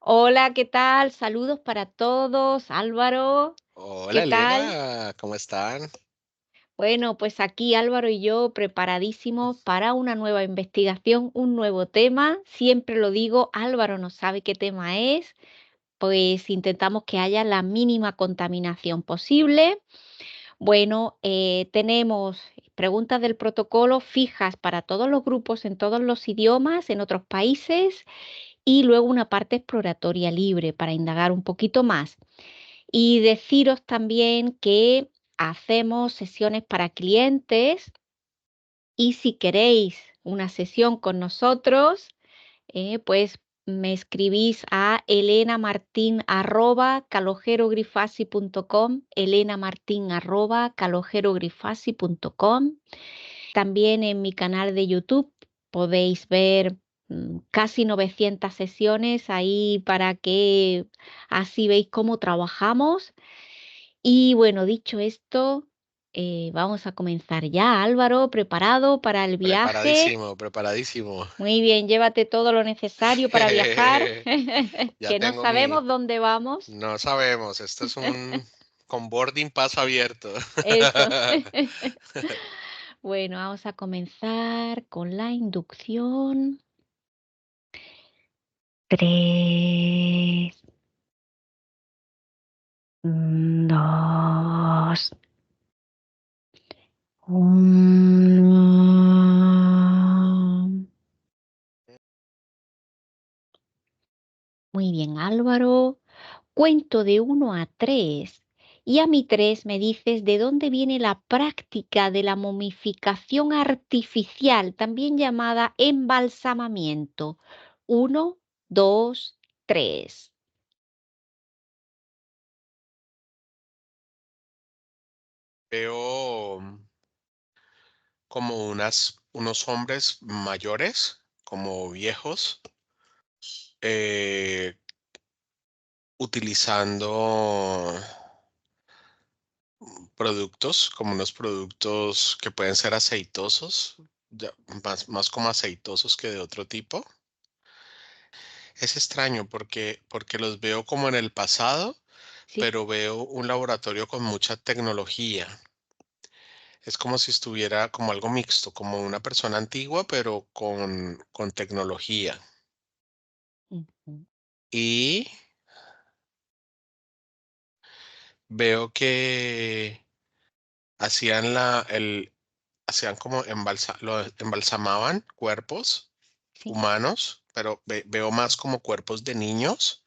Hola, ¿qué tal? Saludos para todos. Álvaro, ¿qué Hola tal? Elena, ¿cómo están? Bueno, pues aquí Álvaro y yo preparadísimos para una nueva investigación, un nuevo tema. Siempre lo digo, Álvaro no sabe qué tema es, pues intentamos que haya la mínima contaminación posible. Bueno, tenemos preguntas del protocolo fijas para todos los grupos en todos los idiomas, en otros países, y luego una parte exploratoria libre para indagar un poquito más. Y deciros también que hacemos sesiones para clientes y si queréis una sesión con nosotros, pues me escribís a elenamartin@calojerogrifasi.com, elenamartin@calojerogrifasi.com. También en mi canal de YouTube podéis ver casi 900 sesiones ahí para que así veis cómo trabajamos. Y bueno, dicho esto, vamos a comenzar ya. Álvaro, ¿preparado para el viaje? Preparadísimo, preparadísimo. Muy bien, llévate todo lo necesario para viajar, Ya que no tengo mi, sabemos dónde vamos. no sabemos, esto es un con boarding paso abierto. Eso. Bueno, vamos a comenzar con la inducción. 3, 2, 1. Muy bien, Álvaro. Cuento de 1 a 3 y a mi 3 me dices de dónde viene la práctica de la momificación artificial, también llamada embalsamamiento. 1, 2, 3. Veo como unos hombres mayores, como viejos, eh, utilizando productos, como unos productos que pueden ser aceitosos, más como aceitosos que de otro tipo. Es extraño porque los veo como en el pasado, Sí. pero veo un laboratorio con mucha tecnología. Es como si estuviera como algo mixto, como una persona antigua, pero con tecnología. Ujú. Y veo que hacían hacían como lo embalsamaban cuerpos Sí. humanos, pero veo más como cuerpos de niños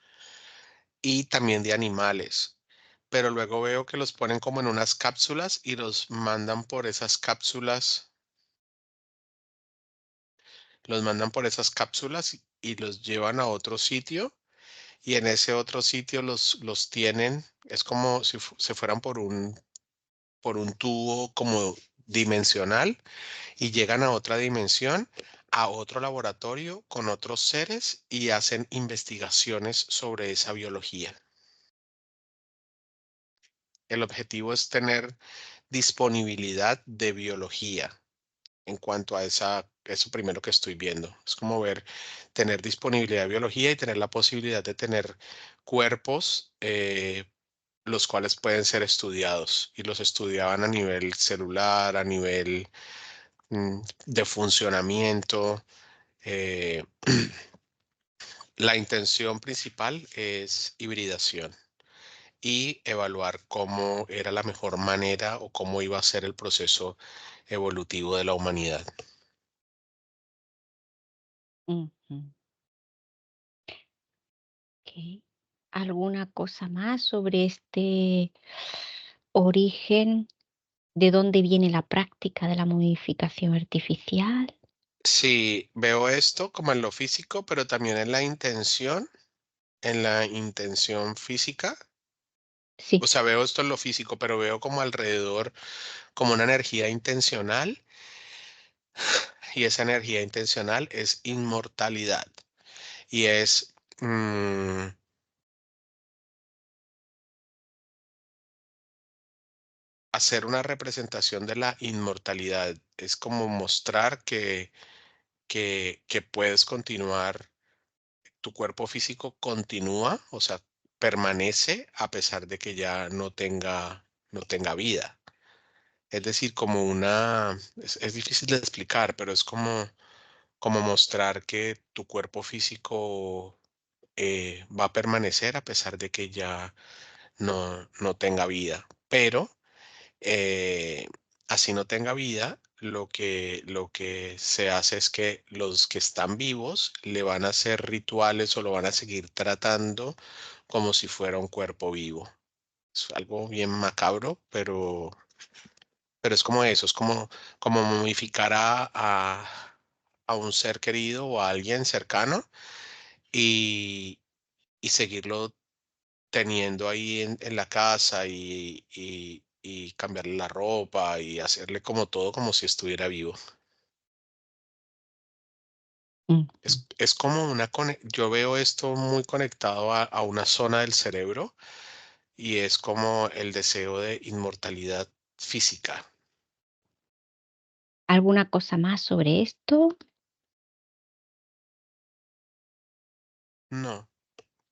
y también de animales. Pero luego veo que los ponen como en unas cápsulas y los mandan por esas cápsulas, los mandan por esas cápsulas y los llevan a otro sitio y en ese otro sitio los tienen, es como si se fueran por un tubo como dimensional y llegan a otra dimensión, a otro laboratorio con otros seres y hacen investigaciones sobre esa biología. El objetivo es tener disponibilidad de biología en cuanto a eso primero que estoy viendo. Es como tener disponibilidad de biología y tener la posibilidad de tener cuerpos, los cuales pueden ser estudiados y los estudiaban a nivel celular, a nivel de funcionamiento. eh, la intención principal es hibridación y evaluar cómo era la mejor manera o cómo iba a ser el proceso evolutivo de la humanidad. Ujú. Ok. ¿Alguna cosa más sobre este origen? ¿De dónde viene la práctica de la momificación artificial? Sí, veo esto como en lo físico, pero también en la intención física. O Sí. sea, veo esto en lo físico, pero veo como alrededor, como una energía intencional, y esa energía intencional es inmortalidad. Y es hacer una representación de la inmortalidad. Es como mostrar que puedes continuar tu cuerpo físico continúa, o sea, permanece a pesar de que ya no tenga vida. Es decir, como es difícil de explicar, pero es como mostrar que tu cuerpo físico va a permanecer a pesar de que ya no tenga vida. Pero eh, así no tenga vida, lo que se hace es que los que están vivos le van a hacer rituales o lo van a seguir tratando como si fuera un cuerpo vivo. Es algo bien macabro, pero es como eso, es como momificar a un ser querido o a alguien cercano y, y seguirlo teniendo ahí en la casa y cambiarle la ropa y hacerle como todo como si estuviera vivo. Ujú. Es como yo veo esto muy conectado a una zona del cerebro y es como el deseo de inmortalidad física. ¿Alguna cosa más sobre esto? No,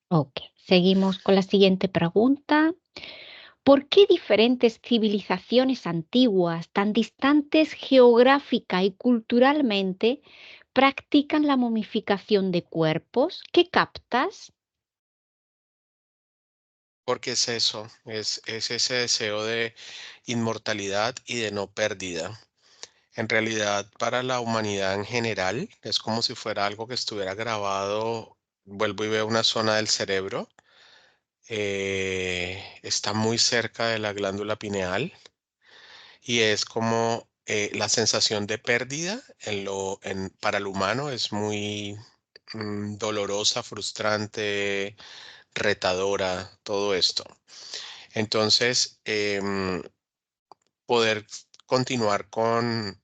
Ok, seguimos con la siguiente pregunta. ¿Por qué diferentes civilizaciones antiguas, tan distantes geográfica y culturalmente, practican la momificación de cuerpos? ¿Qué captas? porque es eso, es ese deseo de inmortalidad y de no pérdida. En realidad, para la humanidad en general, es como si fuera algo que estuviera grabado. Vuelvo y veo una zona del cerebro. Está muy cerca de la glándula pineal y es como la sensación de pérdida para el humano es muy dolorosa, frustrante, retadora, todo esto. Entonces, poder continuar con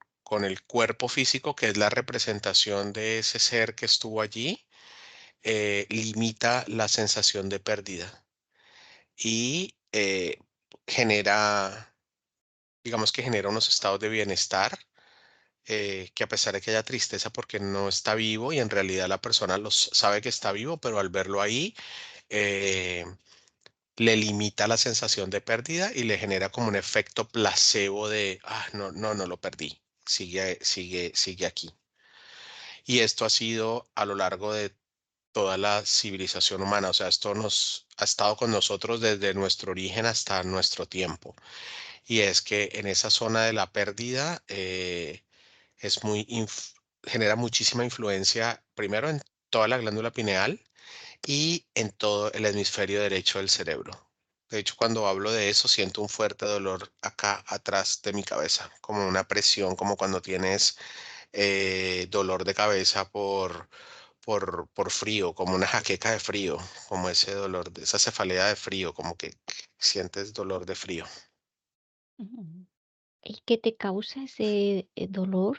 el cuerpo físico, que es la representación de ese ser que estuvo allí, limita la sensación de pérdida y genera, digamos que genera unos estados de bienestar. Que a pesar de que haya tristeza porque no está vivo y en realidad la persona sabe que está vivo, pero al verlo ahí, eh, le limita la sensación de pérdida y le genera como un efecto placebo de, no lo perdí, sigue aquí. Y esto ha sido a lo largo de toda la civilización humana, o sea, esto nos ha estado con nosotros desde nuestro origen hasta nuestro tiempo. Y es que en esa zona de la pérdida es genera muchísima influencia, primero en toda la glándula pineal, y en todo el hemisferio derecho del cerebro. De hecho, cuando hablo de eso, siento un fuerte dolor acá atrás de mi cabeza, como una presión, como cuando tienes dolor de cabeza por frío, como una jaqueca de frío, como ese dolor, esa cefalea de frío, como que sientes dolor de frío. Ujú. ¿Y qué te causa ese dolor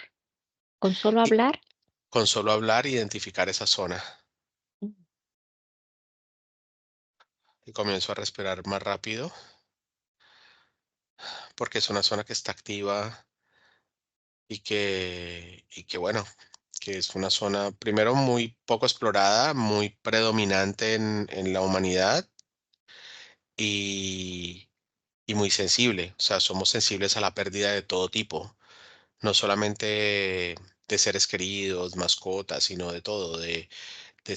con solo Y hablar? con solo hablar, identificar esa zona Mm, y comienzo a respirar más rápido, porque es una zona que está activa y que bueno, que es una zona primero muy poco explorada, muy predominante en la humanidad y, y muy sensible. O sea, somos sensibles a la pérdida de todo tipo, no solamente de seres queridos, mascotas, sino de todo, de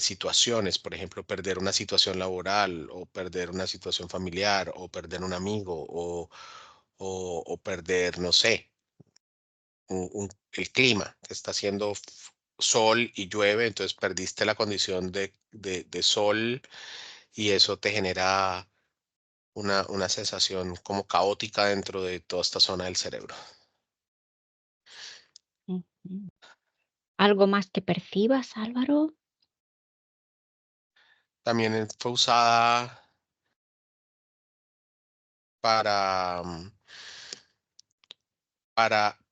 situaciones, por ejemplo, perder una situación laboral o perder una situación familiar o perder un amigo o perder, no sé, el clima, que está haciendo sol y llueve, entonces perdiste la condición de sol y eso te genera una sensación como caótica dentro de toda esta zona del cerebro. ujú. ¿Algo más que percibas, Álvaro? También fue usada para,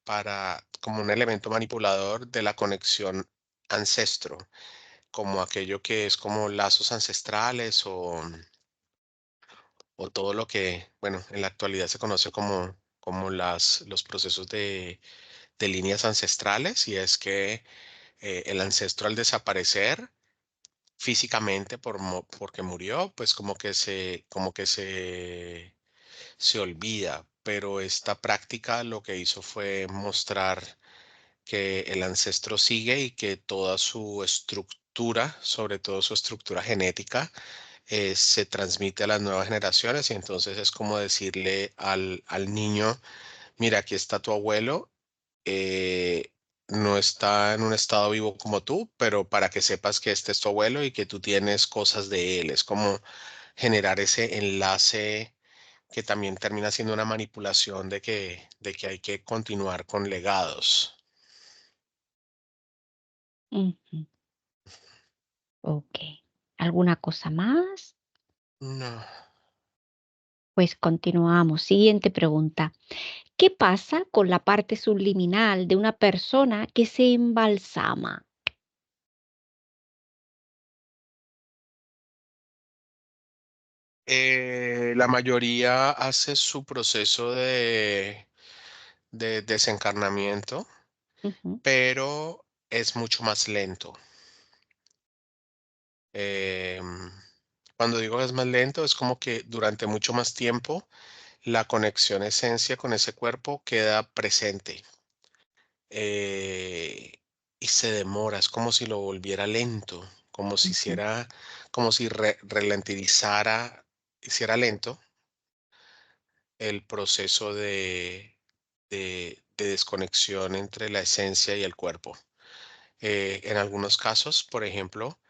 para como un elemento manipulador de la conexión ancestro, como aquello que es como lazos ancestrales o todo lo que, bueno, en la actualidad se conoce como los procesos de líneas ancestrales, y es que el ancestro al desaparecer físicamente porque murió, pues se olvida, pero esta práctica lo que hizo fue mostrar que el ancestro sigue y que toda su estructura, sobre todo su estructura genética, se transmite a las nuevas generaciones y entonces es como decirle al niño, mira, aquí está tu abuelo, eh, no está en un estado vivo como tú, pero para que sepas que este es tu abuelo y que tú tienes cosas de él. Es como generar ese enlace que también termina siendo una manipulación de que hay que continuar con legados. Ujú, okey. ¿Alguna cosa más? No. Pues continuamos. Siguiente pregunta. ¿Qué pasa con la parte subliminal de una persona que se embalsama? La mayoría hace su proceso de desencarnamiento, Ujú, pero es mucho más lento. Em, Cuando digo que es más lento, es como que durante mucho más tiempo la conexión esencia con ese cuerpo queda presente, eh, y se demora, es como si lo volviera lento, ujú, como si ralentizara, hiciera lento el proceso de desconexión entre la esencia y el cuerpo. En algunos casos, por ejemplo,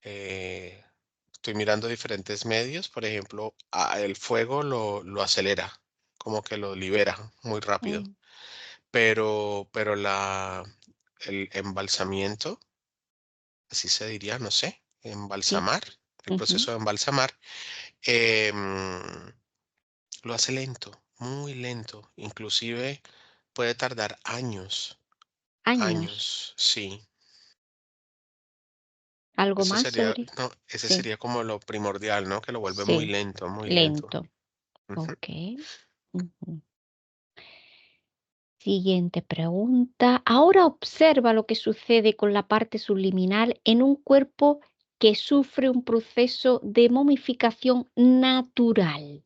eh, estoy mirando diferentes medios, por ejemplo, el fuego lo acelera, como que lo libera muy rápido, mm, pero el embalsamiento, así se diría, no sé, sí, embalsamar, el ujú. proceso de embalsamar, em, lo hace lento, muy lento, inclusive puede tardar años, Años. años, sí. ¿Algo más sobre? No, ese Sí, sería como lo primordial, ¿no? Que lo vuelve muy sí, lento, muy lento. lento. Ujú. Okey. Ujú. Siguiente pregunta. Ahora observa lo que sucede con la parte subliminal en un cuerpo que sufre un proceso de momificación natural.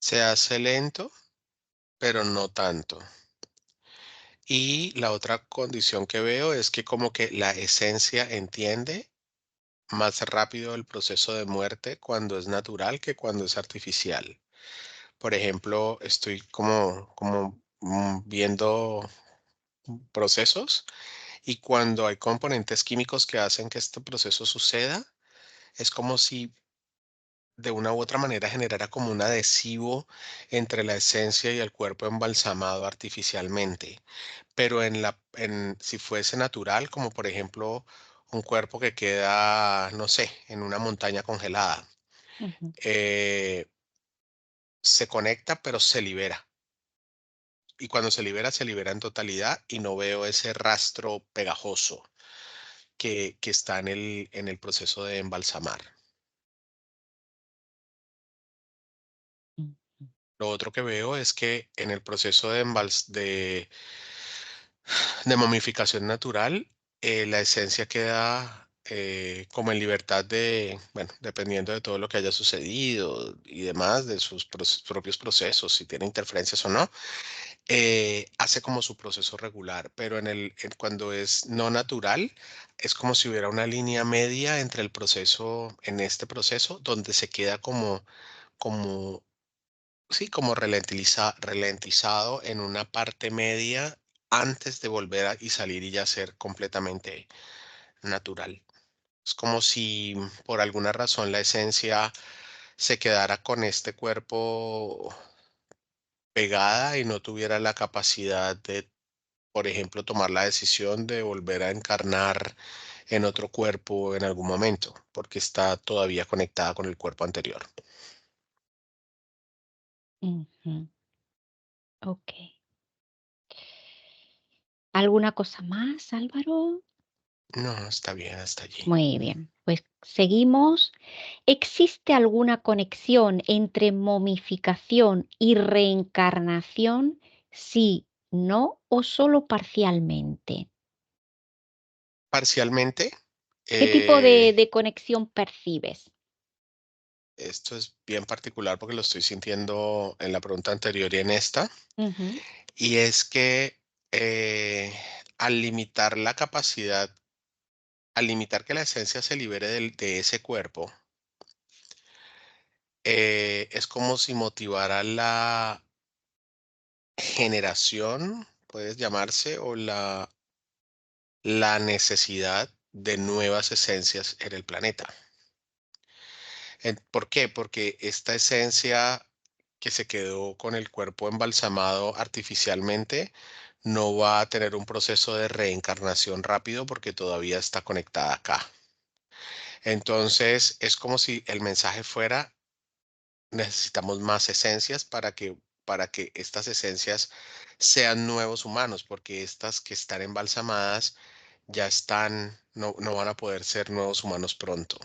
Se hace lento, pero no tanto. Y la otra condición que veo es que como que la esencia entiende más rápido el proceso de muerte cuando es natural que cuando es artificial. Por ejemplo, estoy como viendo procesos y cuando hay componentes químicos que hacen que este proceso suceda, es como si de una u otra manera generara como un adhesivo entre la esencia y el cuerpo embalsamado artificialmente. Pero si fuese natural, como por ejemplo un cuerpo que queda, no sé, en una montaña congelada, Ujú, eh, se conecta pero se libera. Y cuando se libera en totalidad y no veo ese rastro pegajoso que está en el proceso de embalsamar. ujú, Lo otro que veo es que en el proceso de momificación natural, la esencia queda como en libertad bueno, dependiendo de todo lo que haya sucedido y demás, de sus propios procesos, si tiene interferencias o no, hace como su proceso regular, pero cuando es no natural, es como si hubiera una línea media entre el proceso, en este proceso, donde se queda como sí, como ralentizado en una parte media antes de volver y salir y ya ser completamente natural. Es como si por alguna razón la esencia se quedara con este cuerpo pegada y no tuviera la capacidad de, por ejemplo, tomar la decisión de volver a encarnar en otro cuerpo en algún momento, porque está todavía conectada con el cuerpo anterior. ujú. Ok. ¿Alguna cosa más, Álvaro? No, está bien hasta allí. Muy bien, pues seguimos. ¿Existe alguna conexión entre momificación y reencarnación? Sí. ¿no? ¿O solo parcialmente? Parcialmente, ¿Qué tipo de, eh, de conexión percibes? esto es bien particular porque lo estoy sintiendo en la pregunta anterior y en esta, Ujú, y es que eh, al limitar la capacidad, al limitar que la esencia se libere de ese cuerpo, es como si motivara la generación, puedes llamarse, o la necesidad de nuevas esencias en el planeta. ¿Por qué? Porque esta esencia que se quedó con el cuerpo embalsamado artificialmente no va a tener un proceso de reencarnación rápido porque todavía está conectada acá. Entonces, es como si el mensaje fuera, necesitamos más esencias para que estas esencias sean nuevos humanos, porque estas que están embalsamadas ya están, no van a poder ser nuevos humanos pronto.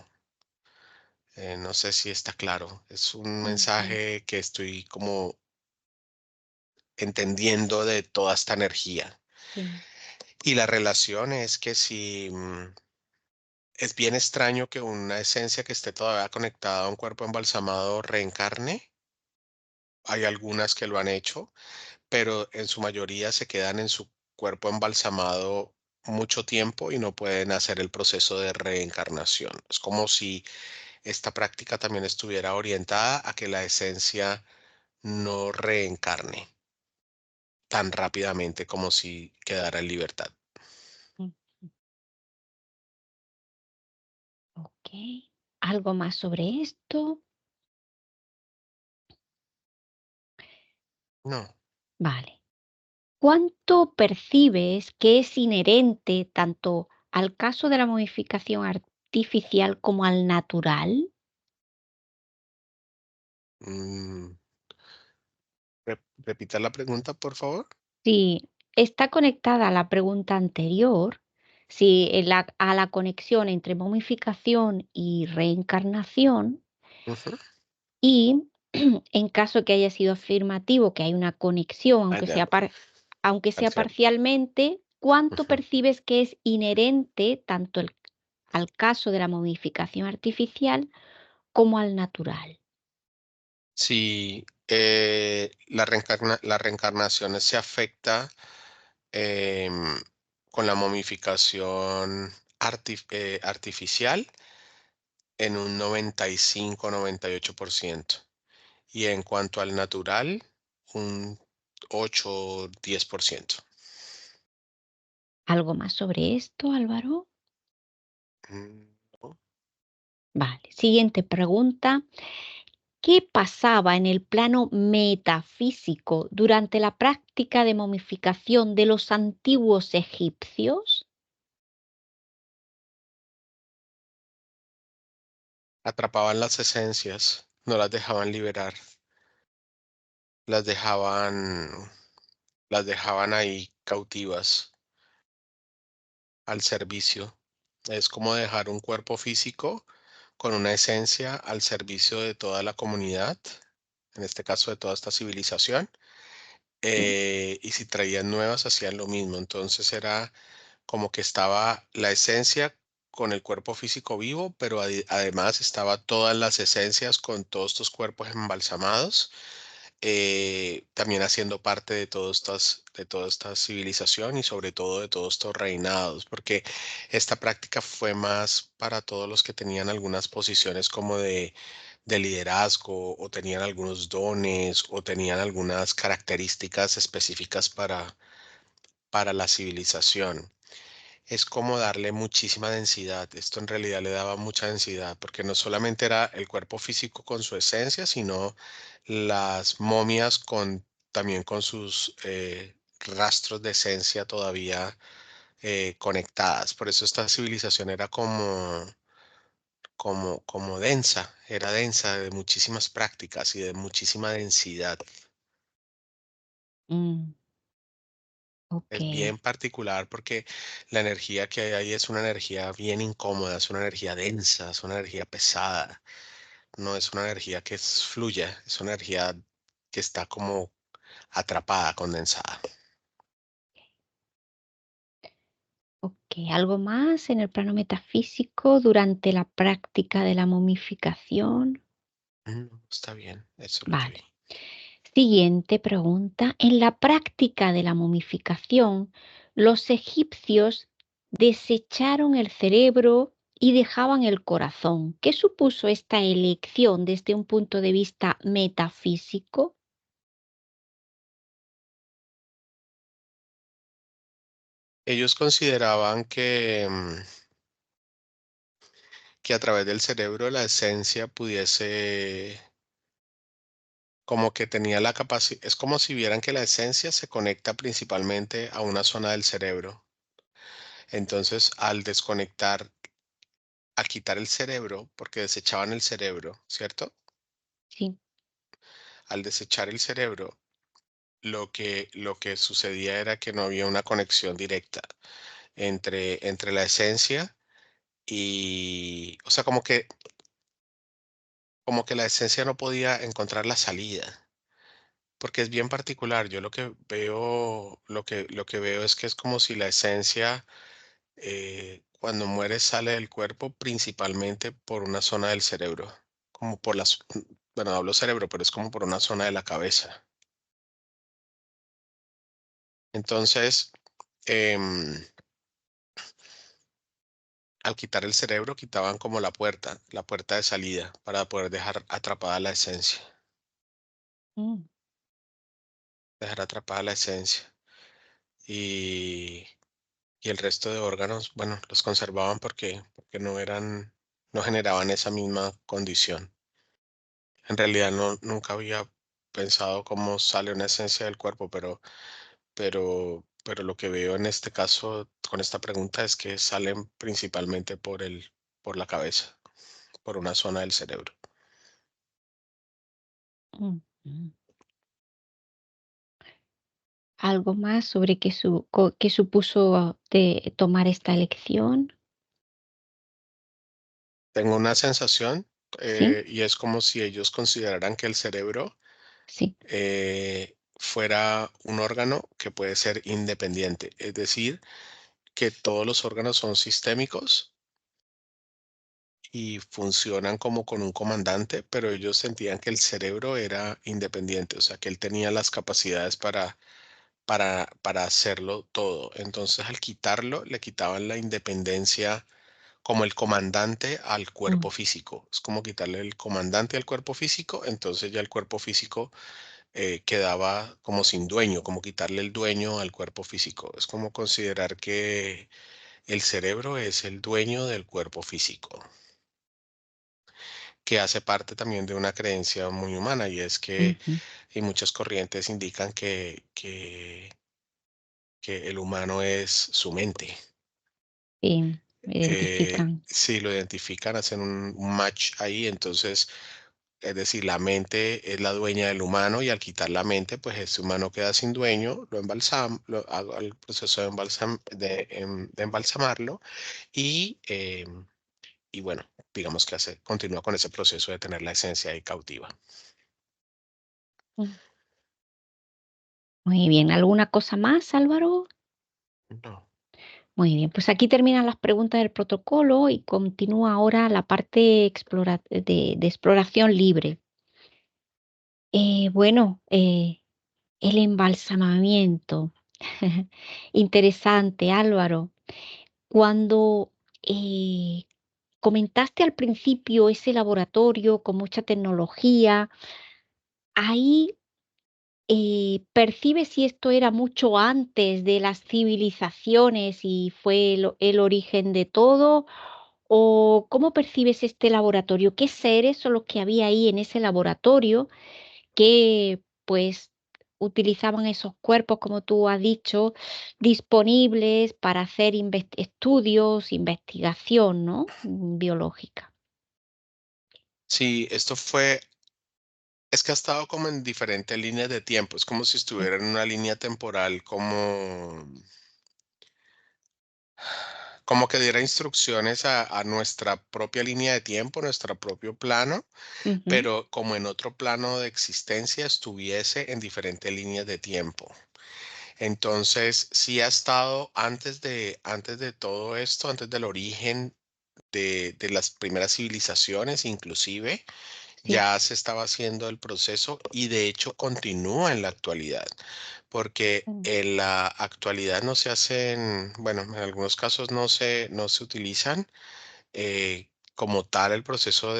No sé si está claro. Es un ujú, mensaje que estoy como entendiendo de toda esta energía. sí. Y la relación es que si es bien extraño que una esencia que esté todavía conectada a un cuerpo embalsamado reencarne. Hay algunas que lo han hecho, pero en su mayoría se quedan en su cuerpo embalsamado mucho tiempo y no pueden hacer el proceso de reencarnación. Es como si esta práctica también estuviera orientada a que la esencia no reencarne tan rápidamente como si quedara en libertad. Mm, ok. ¿Algo más sobre esto? No. Vale. ¿Cuánto percibes que es inherente tanto al caso de la modificación artificial como al natural? Mm, repita la pregunta, por favor. Si está conectada a la pregunta anterior, si a la conexión entre momificación y reencarnación, Ujú. y en caso que haya sido afirmativo, que hay una conexión, Allá, aunque sea parcial. parcialmente, ¿cuánto Ujú. percibes que es inherente tanto al caso de la momificación artificial como al natural? Si la reencarnación se afecta em, con la momificación artificial en un 95-98%. Y en cuanto al natural, un 8-10%. ¿Algo más sobre esto, Álvaro? ¿No? Vale. Siguiente pregunta. ¿Qué pasaba en el plano metafísico durante la práctica de momificación de los antiguos egipcios? Atrapaban las esencias, no las dejaban liberar, las dejaban, las dejaban ahí cautivas al servicio. Es como dejar un cuerpo físico con una esencia al servicio de toda la comunidad, en este caso de toda esta civilización. Sí, Y si traían nuevas, hacían lo mismo. Entonces era como que estaba la esencia con el cuerpo físico vivo, pero además estaba todas las esencias con todos estos cuerpos embalsamados, también haciendo parte de toda esta civilización y sobre todo de todos estos reinados, porque esta práctica fue más para todos los que tenían algunas posiciones como de liderazgo o tenían algunos dones o tenían algunas características específicas para la civilización. Es como darle muchísima densidad. Esto en realidad le daba mucha densidad, porque no solamente era el cuerpo físico con su esencia, sino las momias también con sus rastros de esencia todavía conectadas. Por eso esta civilización era como densa, era densa de muchísimas prácticas y de muchísima densidad. mm, ok. Es bien particular porque la energía que hay ahí es una energía bien incómoda, es una energía densa, es una energía pesada, no es una energía que fluya, es una energía que está como atrapada, condensada. ¿Algo más en el plano metafísico durante la práctica de la momificación? No, está bien, eso es lo que vi. Vale. Siguiente pregunta. En la práctica de la momificación, los egipcios desecharon el cerebro y dejaban el corazón. ¿Qué supuso esta elección desde un punto de vista metafísico? Ellos consideraban que a través del cerebro la esencia pudiese, como que tenía la capacidad, es como si vieran que la esencia se conecta principalmente a una zona del cerebro. Entonces, al desconectar, al quitar el cerebro, porque desechaban el cerebro, ¿cierto? Sí. Al desechar el cerebro, lo que sucedía era que no había una conexión directa entre la esencia y, o sea, como que la esencia no podía encontrar la salida, porque es bien particular. Yo lo que veo, lo que veo es que es como si la esencia, cuando muere, sale del cuerpo principalmente por una zona del cerebro, como por las, bueno, hablo cerebro, pero es como por una zona de la cabeza. Entonces, em, al quitar el cerebro, quitaban como la puerta de salida para poder dejar atrapada la esencia, Mm, dejar atrapada la esencia. Y, y el resto de órganos, bueno, los conservaban porque no eran, no generaban esa misma condición. En realidad no, nunca había pensado cómo sale una esencia del cuerpo, pero lo que veo en este caso con esta pregunta es que salen principalmente por la cabeza, por una zona del cerebro. mm, mm. ¿Algo más sobre qué supuso de tomar esta elección? Tengo una sensación, Sí, y es como si ellos consideraran que el cerebro, sí. fuera un órgano que puede ser independiente, es decir, que todos los órganos son sistémicos y funcionan como con un comandante, pero ellos sentían que el cerebro era independiente, o sea, que él tenía las capacidades para hacerlo todo. Entonces, al quitarlo, le quitaban la independencia como el comandante al Mm, cuerpo físico. Es como quitarle el comandante al cuerpo físico, entonces ya el cuerpo físico, quedaba como sin dueño, como quitarle el dueño al cuerpo físico. Es como considerar que el cerebro es el dueño del cuerpo físico, que hace parte también de una creencia muy humana, y es que ujú. y muchas corrientes indican que el humano es su mente. Sí, identifican. Si lo identifican, hacen un match ahí, entonces, es decir, la mente es la dueña del humano, y al quitar la mente, pues ese humano queda sin dueño, lo embalsam, lo hago el proceso de embalsamarlo, y, y bueno, digamos que continúa con ese proceso de tener la esencia ahí cautiva. Mm. Muy bien, ¿alguna cosa más, Álvaro? No. Muy bien, pues aquí terminan las preguntas del protocolo y continúa ahora la parte de exploración libre. Bueno, el embalsamamiento. Interesante, Álvaro. Cuando eh, comentaste al principio ese laboratorio con mucha tecnología, ahí ¿percibes si esto era mucho antes de las civilizaciones y fue el origen de todo? ¿O cómo percibes este laboratorio? ¿Qué seres son los que había ahí en ese laboratorio que pues utilizaban esos cuerpos, como tú has dicho, disponibles para hacer estudios, investigación, ¿no? Biológica. Sí, es que ha estado como en diferentes líneas de tiempo, es como si Mm, estuviera en una línea temporal, como que diera instrucciones a nuestra propia línea de tiempo, nuestro propio plano, ujú, pero como en otro plano de existencia estuviese en diferentes líneas de tiempo. Entonces, sí ha estado antes de todo esto, antes del origen de las primeras civilizaciones, inclusive, Sí, ya se estaba haciendo el proceso y de hecho continúa en la actualidad, porque mm, en la actualidad no se hacen, bueno, en algunos casos no se utilizan como tal el proceso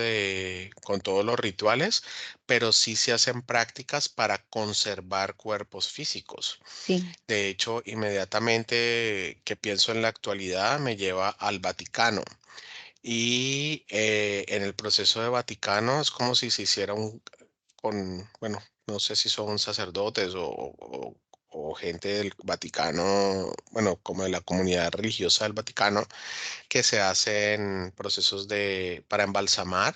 con todos los rituales, pero sí se hacen prácticas para conservar cuerpos físicos. sí, De hecho, inmediatamente que pienso en la actualidad me lleva al Vaticano. Y en el proceso de Vaticano es como si se hiciera bueno, no sé si son sacerdotes o gente del Vaticano, bueno, como de la comunidad religiosa del Vaticano, que se hacen procesos para embalsamar,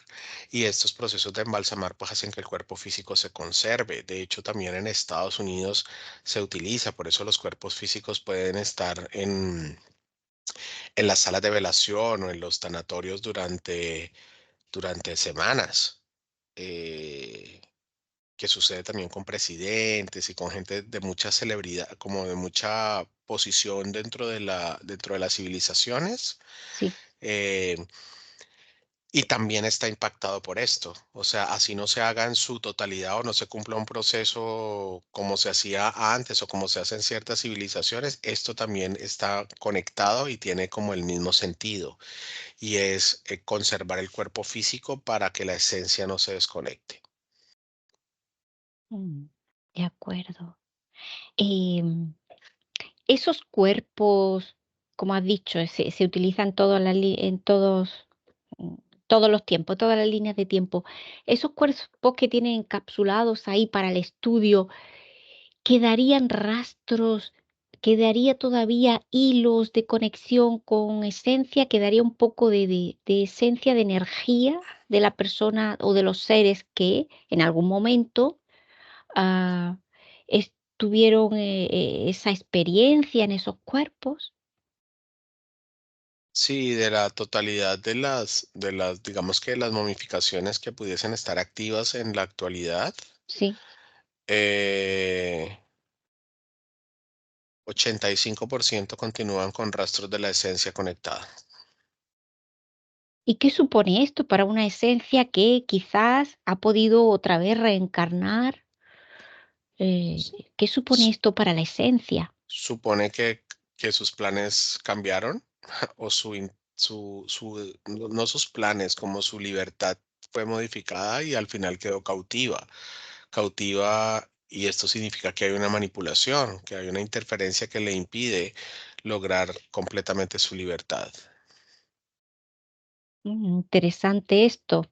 y estos procesos de embalsamar pues hacen que el cuerpo físico se conserve. De hecho, también en Estados Unidos se utiliza, por eso los cuerpos físicos pueden estar en las salas de velación o en los tanatorios durante semanas. eh, que sucede también con presidentes y con gente de mucha celebridad, como de mucha posición dentro de las civilizaciones. sí. eh, y también está impactado por esto. O sea, así no se haga en su totalidad o no se cumpla un proceso como se hacía antes o como se hace en ciertas civilizaciones, esto también está conectado y tiene como el mismo sentido. Y es conservar el cuerpo físico para que la esencia no se desconecte. Mm, de acuerdo. Em, Esos cuerpos, como has dicho, se utilizan en mm, todos los tiempos, todas las líneas de tiempo. Esos cuerpos que tienen encapsulados ahí para el estudio, ¿quedarían rastros? ¿Quedaría todavía hilos de conexión con esencia? ¿Quedaría un poco de esencia, de energía de la persona o de los seres que en algún momento ah, tuvieron esa experiencia en esos cuerpos? Sí, de la totalidad digamos que las momificaciones que pudiesen estar activas en la actualidad, Sí. eh, 85% continúan con rastros de la esencia conectada. ¿Y qué supone esto para una esencia que quizás ha podido otra vez reencarnar? S- ¿Qué supone s- esto para la esencia? Supone que sus planes cambiaron o no sus planes, como su libertad fue modificada y al final quedó cautiva, y esto significa que hay una manipulación, que hay una interferencia que le impide lograr completamente su libertad. Interesante esto,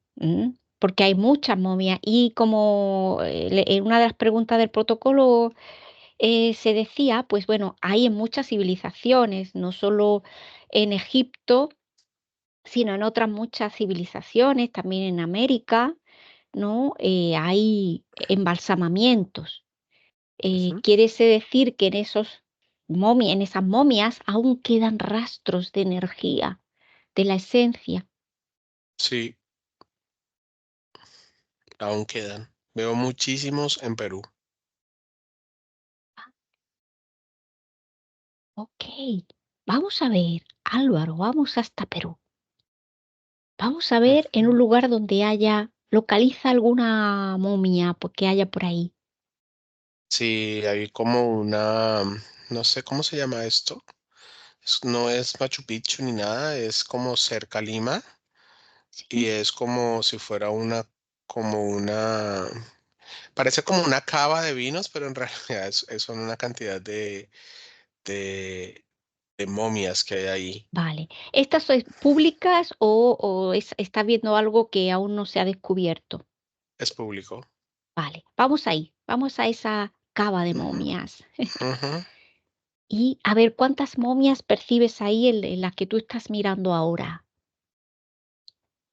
porque hay muchas momias y como en una de las preguntas del protocolo se decía, pues bueno, hay en muchas civilizaciones, no solo en Egipto, sino en otras muchas civilizaciones, también en América, ¿no? Hay embalsamamientos. Ujú. Quiere ese decir que en esas momias aún quedan rastros de energía, de la esencia. Sí, aún quedan. Veo muchísimos en Perú. Ok, vamos a ver, Álvaro, vamos hasta Perú. Vamos a ver en un Ujú. lugar donde localiza alguna momia que haya por ahí. Sí, hay como no sé cómo se llama esto. No es Machu Picchu ni nada, es como cerca a Lima, y Sí, es como si fuera parece como una cava de vinos, pero en realidad son una cantidad de, de momias que hay ahí. vale. ¿Estas son públicas o está viendo algo que aún no se ha descubierto? Es público. Vale, vamos ahí, vamos a esa cava de Ujú, momias. ujú. Y a ver cuántas momias percibes ahí en las que tú estás mirando ahora.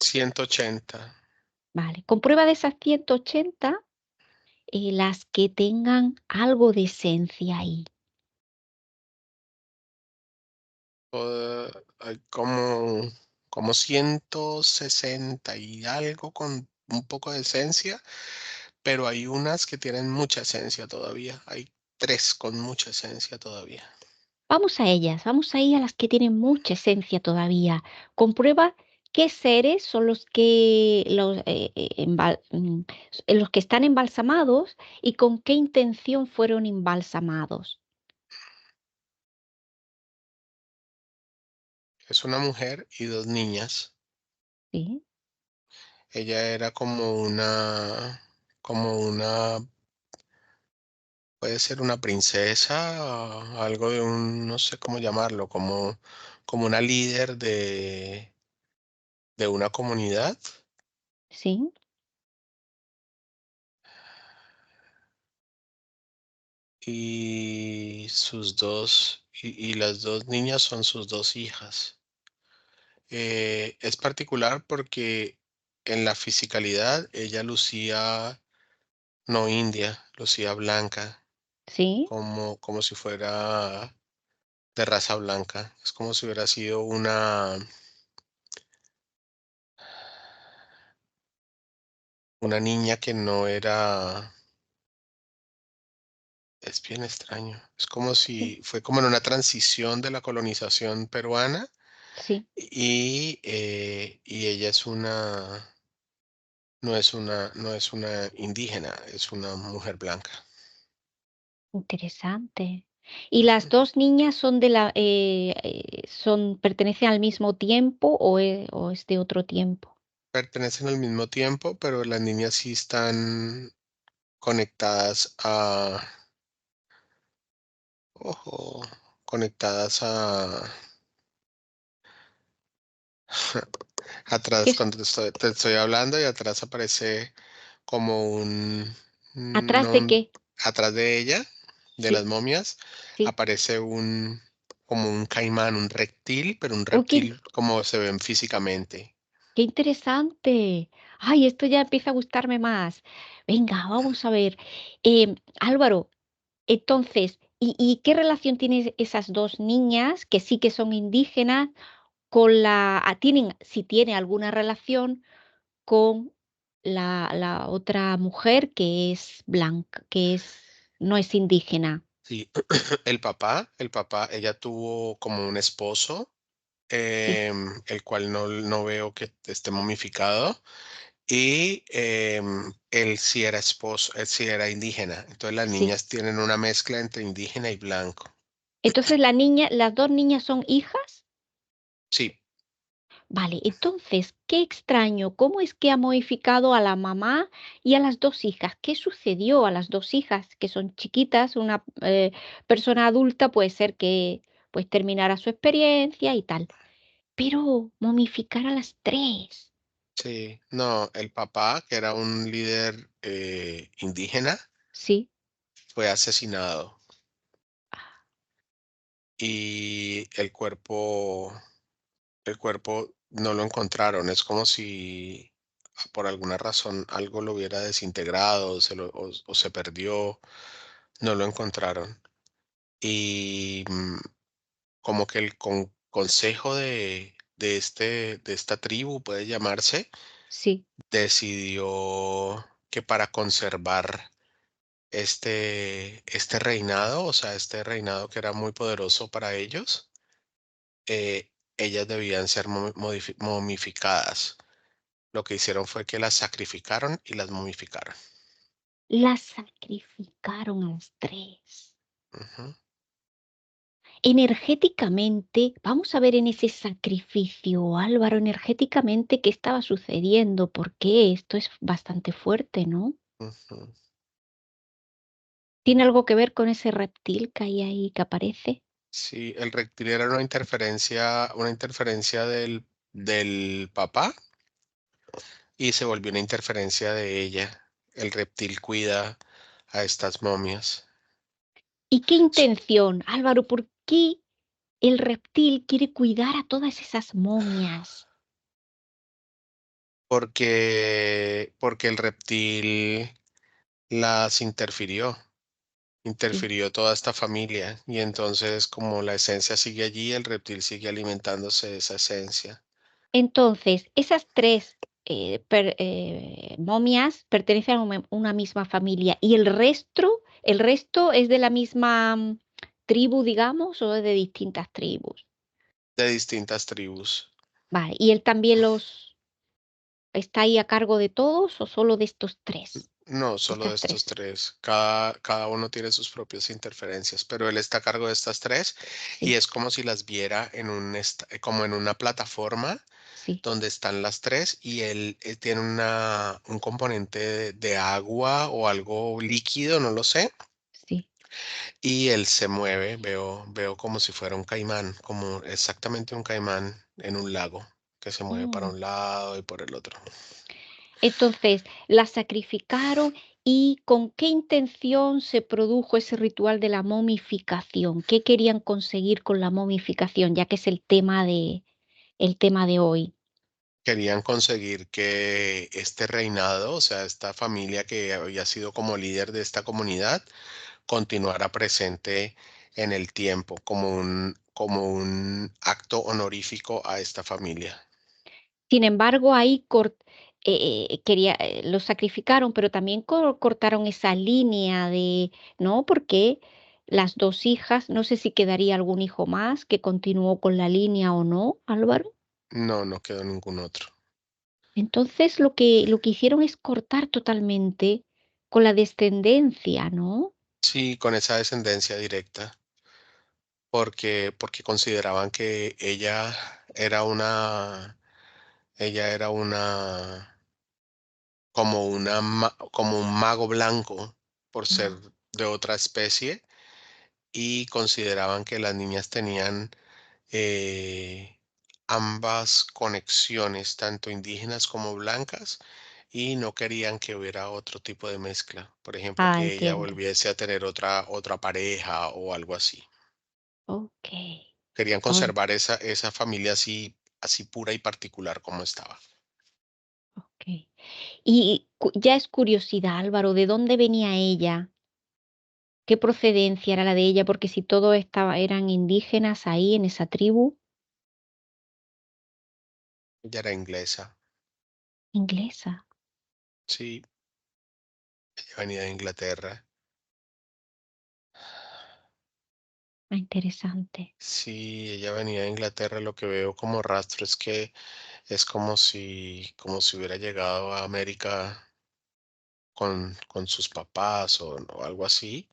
180. Vale, comprueba de esas 180 las que tengan algo de esencia ahí. Hay como 160 y algo con un poco de esencia, pero hay unas que tienen mucha esencia todavía. Hay 3 con mucha esencia todavía. Vamos a ellas, vamos a ir a las que tienen mucha esencia todavía. Comprueba qué seres son los que están embalsamados y con qué intención fueron embalsamados. Es una mujer y 2 niñas. ¿Sí? Ella era como una, puede ser una princesa, o algo de un, no sé cómo llamarlo, como una líder de una comunidad. ¿Sí? Y las 2 niñas son sus 2 hijas. Es particular porque en la fisicalidad ella lucía no india, lucía blanca, ¿Sí? como si fuera de raza blanca. Es como si hubiera sido una niña que no era. Es bien extraño. Es como Sí, si fue como en una transición de la colonización peruana sí, y ella no es una indígena, es una mujer blanca. interesante. ¿Y las dos niñas son pertenecen al mismo tiempo o es de otro tiempo? Pertenecen al mismo tiempo, pero las niñas sí están conectadas ojo, conectadas ¿Qué atrás es? cuando te estoy hablando y atrás aparece como ¿Atrás de no, qué? atrás de ella, de las Sí, momias, sí. aparece como un caimán, un reptil, pero un Oh, reptil como se ven físicamente. qué interesante. Ay, esto ya empieza a gustarme más. Venga, vamos a ver. Álvaro, entonces, ¿y qué relación tienen esas dos niñas que sí que son indígenas si tiene alguna relación con la otra mujer que es blanca, no es indígena? Sí, el papá, ella tuvo como un esposo, Sí, el cual no veo que esté momificado. Y él sí era esposo, él sí era indígena. Entonces las sí. niñas tienen una mezcla entre indígena y blanco. Entonces las dos niñas son hijas. Sí, Vale, entonces, qué extraño, ¿cómo es que ha modificado a la mamá y a las dos hijas? ¿Qué sucedió a las dos hijas que son chiquitas? Una persona adulta puede ser que pues terminara su experiencia y tal, pero momificar a las tres. sí. No, el papá, que era un líder indígena, Sí, fue asesinado y el cuerpo no lo encontraron. Es como si por alguna razón algo lo hubiera desintegrado o se perdió, no lo encontraron. Y como que el consejo de esta tribu, puede llamarse, sí. decidió que para conservar este reinado, o sea, este reinado que era muy poderoso para ellos, ellas debían ser momificadas. Lo que hicieron fue que las sacrificaron y las momificaron. Las sacrificaron a las tres. Ujú, Energéticamente, vamos a ver en ese sacrificio, Álvaro, energéticamente, qué estaba sucediendo, porque esto es bastante fuerte, ¿no? ujú. ¿Tiene algo que ver con ese reptil que hay ahí que aparece? Sí, el reptil era una interferencia del papá y se volvió una interferencia de ella. El reptil cuida a estas momias ¿Y qué s- intención, Álvaro? ¿Por qué el reptil quiere cuidar a todas esas momias? porque el reptil las Sí. interfirió toda esta familia y entonces como la esencia sigue allí, el reptil sigue alimentándose de esa esencia. Entonces, esas tres momias pertenecen a una misma familia y el resto ¿El resto es de la misma tribu, digamos, o es de distintas tribus? de distintas tribus. Vale, ¿y él también los está ahí a cargo de todos o solo de estos 3? No, De solo de estas estos 3. tres. Cada uno tiene sus propias interferencias, pero él está a cargo de estas tres y Sí, es como si las viera como en una plataforma sí, donde están las tres y él tiene un componente de agua o algo líquido, no lo sé, sí. y él se mueve, veo como si fuera un caimán, como exactamente un caimán en un lago que se mueve para Mm. un lado y por el otro. Entonces, la sacrificaron, ¿y con qué intención se produjo ese ritual de la momificación? ¿Qué querían conseguir con la momificación? Ya que es el tema de hoy. Querían conseguir que este reinado, o sea, esta familia que había sido como líder de esta comunidad, continuara presente en el tiempo como un acto honorífico a esta familia. Sin embargo, ahí lo sacrificaron, pero también cortaron esa línea de, ¿no? Porque las 2 hijas, no sé si quedaría algún hijo más que continuó con la línea o no, Álvaro. No, no quedó ningún otro. Entonces, lo que hicieron es cortar totalmente con la descendencia, ¿no? Sí, con esa descendencia directa, porque consideraban que ella era como un mago blanco por ser Ah, de otra especie y consideraban que las niñas tenían eh, ambas conexiones, tanto indígenas como blancas, y no querían que hubiera otro tipo de mezcla. Por ejemplo, que ella entiendo. volviese a tener otra pareja o algo así. Okey. Querían Oh, conservar esa familia así pura y particular como estaba. okey. Y ya es curiosidad, Álvaro, ¿de dónde venía ella? ¿Qué procedencia era la de ella? Porque si todos eran indígenas ahí en esa tribu Ella era inglesa. inglesa. Sí, ella venía de Inglaterra. Ah, interesante. Sí, ella venía de Inglaterra. Lo que veo como rastro es que es como si hubiera llegado a América con sus papás o algo así,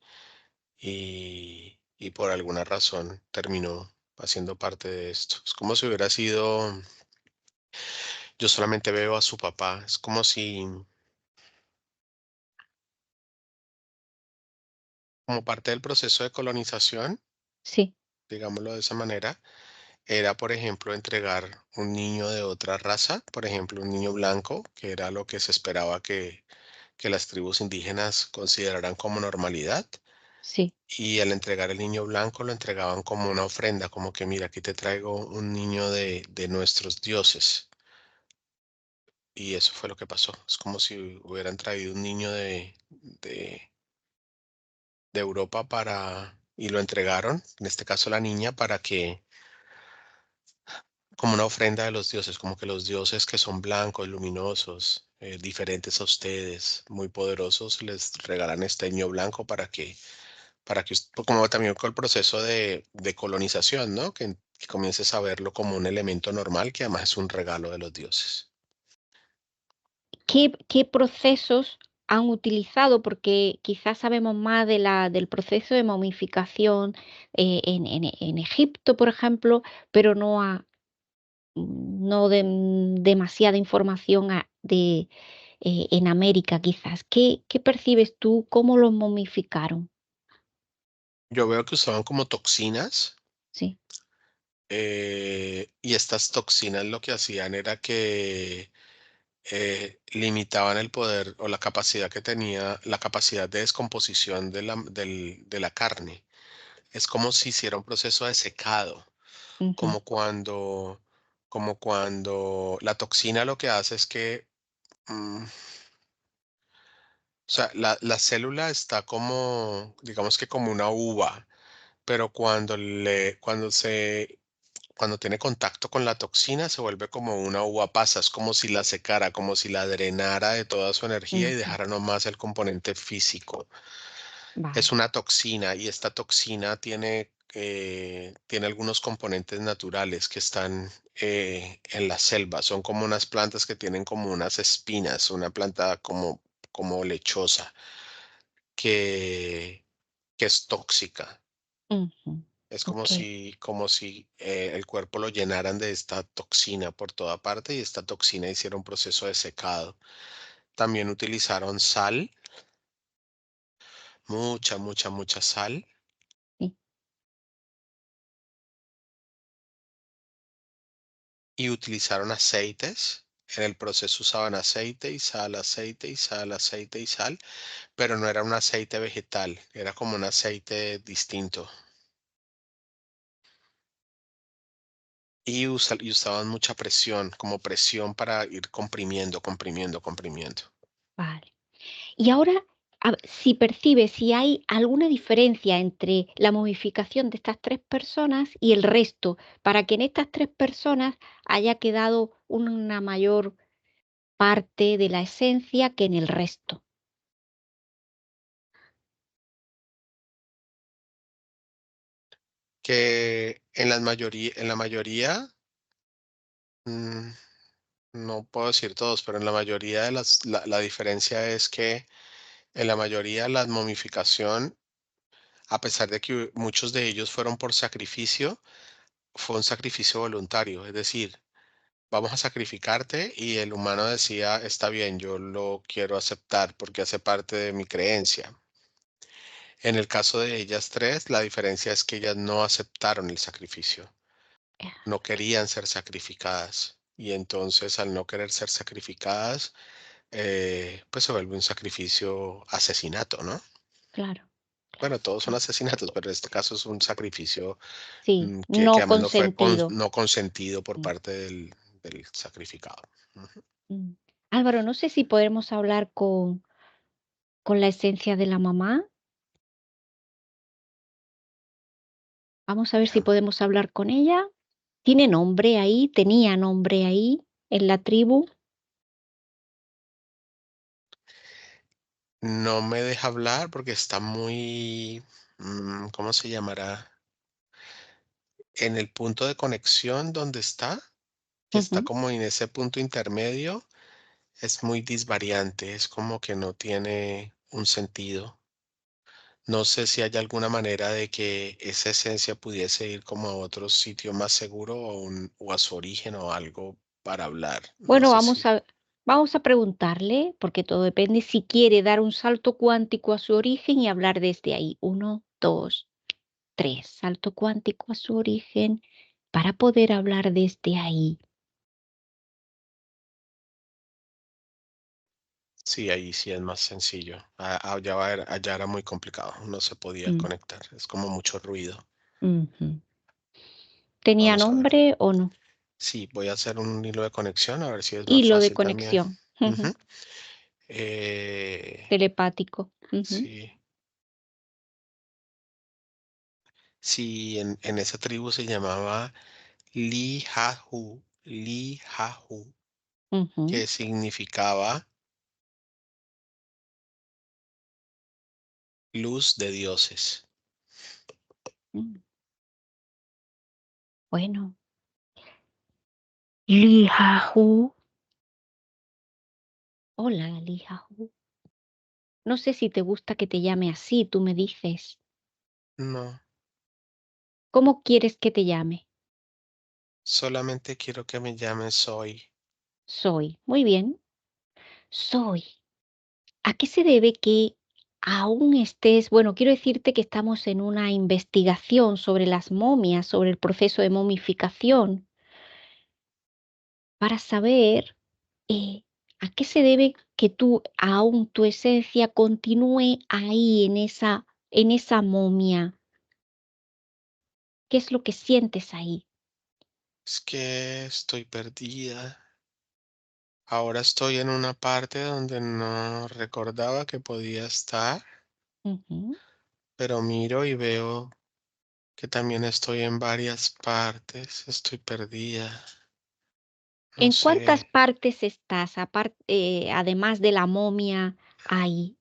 y por alguna razón terminó haciendo parte de esto. Es como si hubiera sido, yo solamente veo a su papá, es como si, como parte del proceso de colonización, Sí, digámoslo de esa manera, era, por ejemplo, entregar un niño de otra raza, por ejemplo, un niño blanco, que era lo que se esperaba que las tribus indígenas consideraran como normalidad. sí. Y al entregar el niño blanco lo entregaban como una ofrenda, como que mira, aquí te traigo un niño de nuestros dioses. Y eso fue lo que pasó. Es como si hubieran traído un niño de Europa y lo entregaron, en este caso la niña, como una ofrenda de los dioses, como que los dioses que son blancos, luminosos, diferentes a ustedes, muy poderosos, les regalan este niño blanco como también con el proceso de colonización, ¿no? Que comiences a verlo como un elemento normal, que además es un regalo de los dioses. ¿Qué procesos han utilizado? Porque quizás sabemos más del proceso de momificación, en Egipto, por ejemplo, pero no demasiada información en América, quizás. ¿Qué percibes tú? ¿Cómo los momificaron? Yo veo que usaban como toxinas, Sí, y estas toxinas lo que hacían era que limitaban el poder o la capacidad de descomposición de la carne. Es como si hiciera un proceso de secado, ujú, como cuando, como cuando la toxina lo que hace es que o sea, la célula está como, digamos que como una uva, pero cuando tiene contacto con la toxina se vuelve como una uva pasa, es como si la secara, como si la drenara de toda su energía y ujú. dejara nomás el componente físico. Es Vale. una toxina y esta toxina tiene algunos componentes naturales que están en la selva. Son como unas plantas que tienen como unas espinas, una planta como lechosa que, que es tóxica. Ujú. Es Okey. como si el cuerpo lo llenaran de esta toxina por toda parte y esta toxina hiciera un proceso de secado. También utilizaron sal, mucha, mucha, mucha sal Sí. y utilizaron aceites. En el proceso usaban aceite y sal, aceite y sal, aceite y sal, pero no era un aceite vegetal, era como un aceite distinto. Y usaban mucha presión, como presión para ir comprimiendo, comprimiendo, comprimiendo. Vale. Y ahora, si percibes si hay alguna diferencia entre la momificación de estas 3 personas y el resto, para que en estas 3 personas haya quedado una mayor parte de la esencia que en el resto. Que en la mayoría, mm, no puedo decir todos, pero en la mayoría de la diferencia es que en la mayoría la momificación, a pesar de que muchos de ellos fueron por sacrificio, fue un sacrificio voluntario. Es decir, vamos a sacrificarte y el humano decía, está bien, yo lo quiero aceptar porque hace parte de mi creencia. En el caso de ellas tres, la diferencia es que ellas no aceptaron el sacrificio, Eh, no querían ser sacrificadas. Y entonces al no querer ser sacrificadas, pues se vuelve un sacrificio asesinato, ¿no? claro, Bueno, claro, todos son claro. asesinatos, pero en este caso es un sacrificio Sí, que no además no fue consentido. no consentido por Mm, parte del sacrificado. Ujú. mm. Álvaro, no sé si podemos hablar con la esencia de la mamá. Vamos a ver si Veamos. podemos hablar con ella. ¿Tiene nombre ahí? ¿Tenía nombre ahí en la tribu? No me deja hablar porque está ¿cómo se llamará? En el punto de conexión donde está, que está Ujú. como en ese punto intermedio, es muy disvariante, es como que no tiene un sentido. No sé si hay alguna manera de que esa esencia pudiese ir como a otro sitio más seguro o a su origen o algo para hablar. No Bueno, sé si. vamos a preguntarle, porque todo depende si quiere dar un salto cuántico a su origen y hablar desde ahí. Uno, dos, tres. Salto cuántico a su origen para poder hablar desde ahí. Sí, ahí sí es más sencillo. Allá era muy complicado, no se podía Mm, conectar. Es como mucho ruido. ujú. ¿Tenía Vamos a ver. nombre o no? Sí, voy a hacer un hilo de conexión a ver si es más Hilo de fácil también. conexión. Ujú. Ujú. Eh, Telepático. Ujú, sí, sí, en esa tribu se llamaba Lihahu, ujú. que significaba luz de dioses. Mm, bueno. Lijahu. Hola, Lijahu. No sé si te gusta que te llame así, tú me dices. No, ¿Cómo quieres que te llame? solamente quiero que me llames Soy. Soy. Muy bien. Soy. ¿A qué se debe que aún estés? Bueno, quiero decirte que estamos en una investigación sobre las momias, sobre el proceso de momificación, para saber a qué se debe que tú, aún tu esencia continúe ahí en esa momia. ¿Qué es lo que sientes ahí? Es que estoy perdida. Ahora estoy en una parte donde no recordaba que podía estar, Ujú. pero miro y veo que también estoy en varias partes. Estoy perdida. No ¿En cuántas sé. partes estás, además de la momia ahí?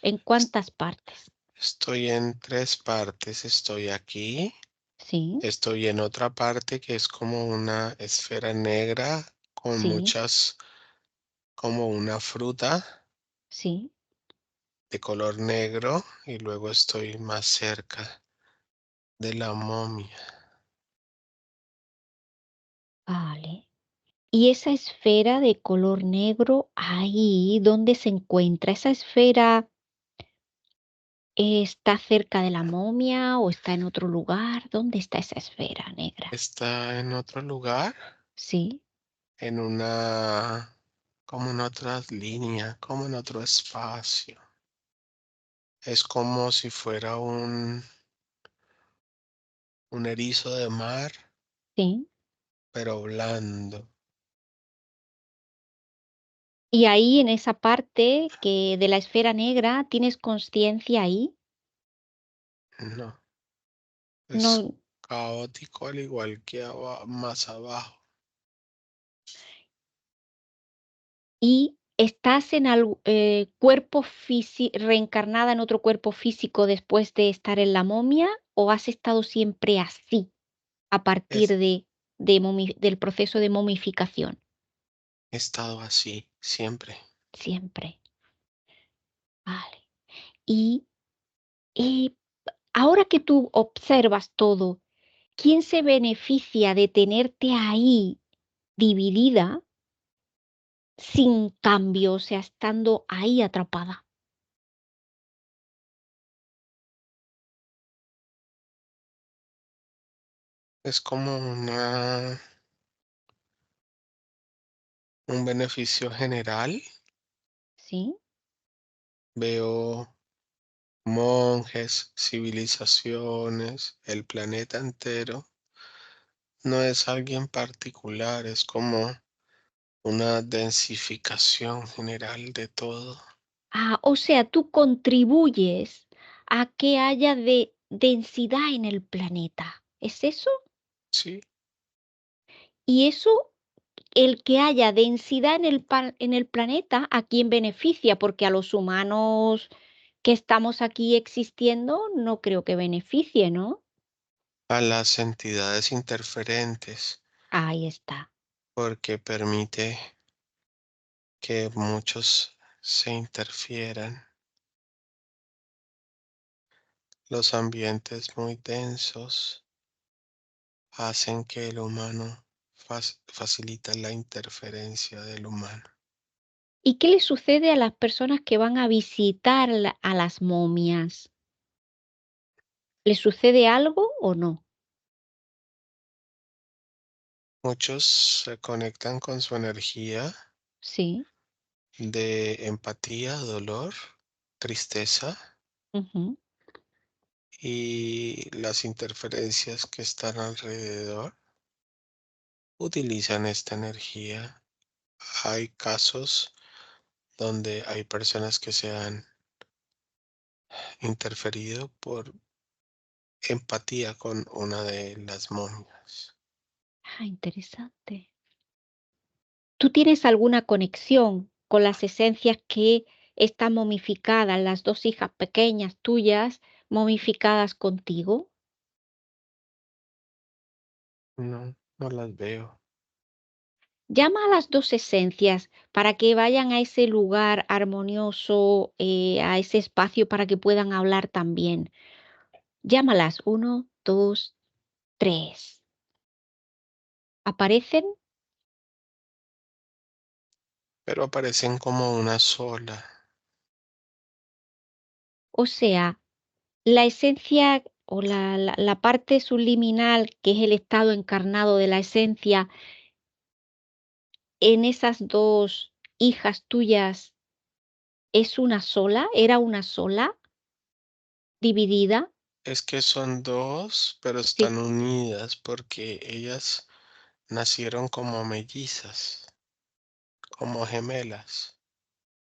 ¿En Es- cuántas partes? Estoy en tres partes. Estoy aquí, Sí, estoy en otra parte que es como una esfera negra con sí, muchas, como una fruta sí. de color negro y luego estoy más cerca de la momia. Vale. ¿Y esa esfera de color negro ahí, dónde se encuentra? ¿Esa esfera está cerca de la momia o está en otro lugar? ¿Dónde está esa esfera negra? Está en otro lugar, Sí, en una, como en otra línea, como en otro espacio. Es como si fuera un erizo de mar, sí. pero blando. Y ahí en esa parte que de la esfera negra, ¿tienes conciencia ahí? No, es No. caótico al igual que más abajo. ¿Y estás en algún cuerpo físico, reencarnada en otro cuerpo físico después de estar en la momia o has estado siempre así a partir Es, del proceso de momificación? he estado así siempre. Siempre. Vale. Y eh, ahora que tú observas todo, ¿quién se beneficia de tenerte ahí dividida sin cambio, o sea, estando ahí atrapada? Es como un beneficio general. ¿Sí? Veo monjes, civilizaciones, el planeta entero. No es alguien particular, es como una densificación general de todo. Ah, o sea, tú contribuyes a que haya densidad en el planeta. ¿Es eso? Sí, Y eso, el que haya densidad en en el planeta, ¿a quién beneficia? Porque a los humanos que estamos aquí existiendo, no creo que beneficie, ¿no? a las entidades interferentes, Ahí está. porque permite que muchos se interfieran. Los ambientes muy densos hacen que el humano facilita la interferencia del humano. ¿Y qué le sucede a las personas que van a visitar a las momias? ¿Les sucede algo o no? Muchos se conectan con su energía Sí. de empatía, dolor, tristeza Ujú. y las interferencias que están alrededor utilizan esta energía. Hay casos donde hay personas que se han interferido por empatía con una de las momias. Ah, interesante. ¿Tú tienes alguna conexión con las esencias que están momificadas, las dos hijas pequeñas tuyas momificadas contigo? No, no las veo. Llama a las dos esencias para que vayan a ese lugar armonioso, a ese espacio para que puedan hablar también. Llámalas, uno, dos, tres. ¿Aparecen? Pero aparecen como una sola. O sea, la esencia o la parte subliminal, que es el estado encarnado de la esencia, en esas dos hijas tuyas, ¿es una sola? ¿Era una sola? ¿Dividida? Es que son dos, pero Sí. están unidas porque ellas nacieron como mellizas, como gemelas.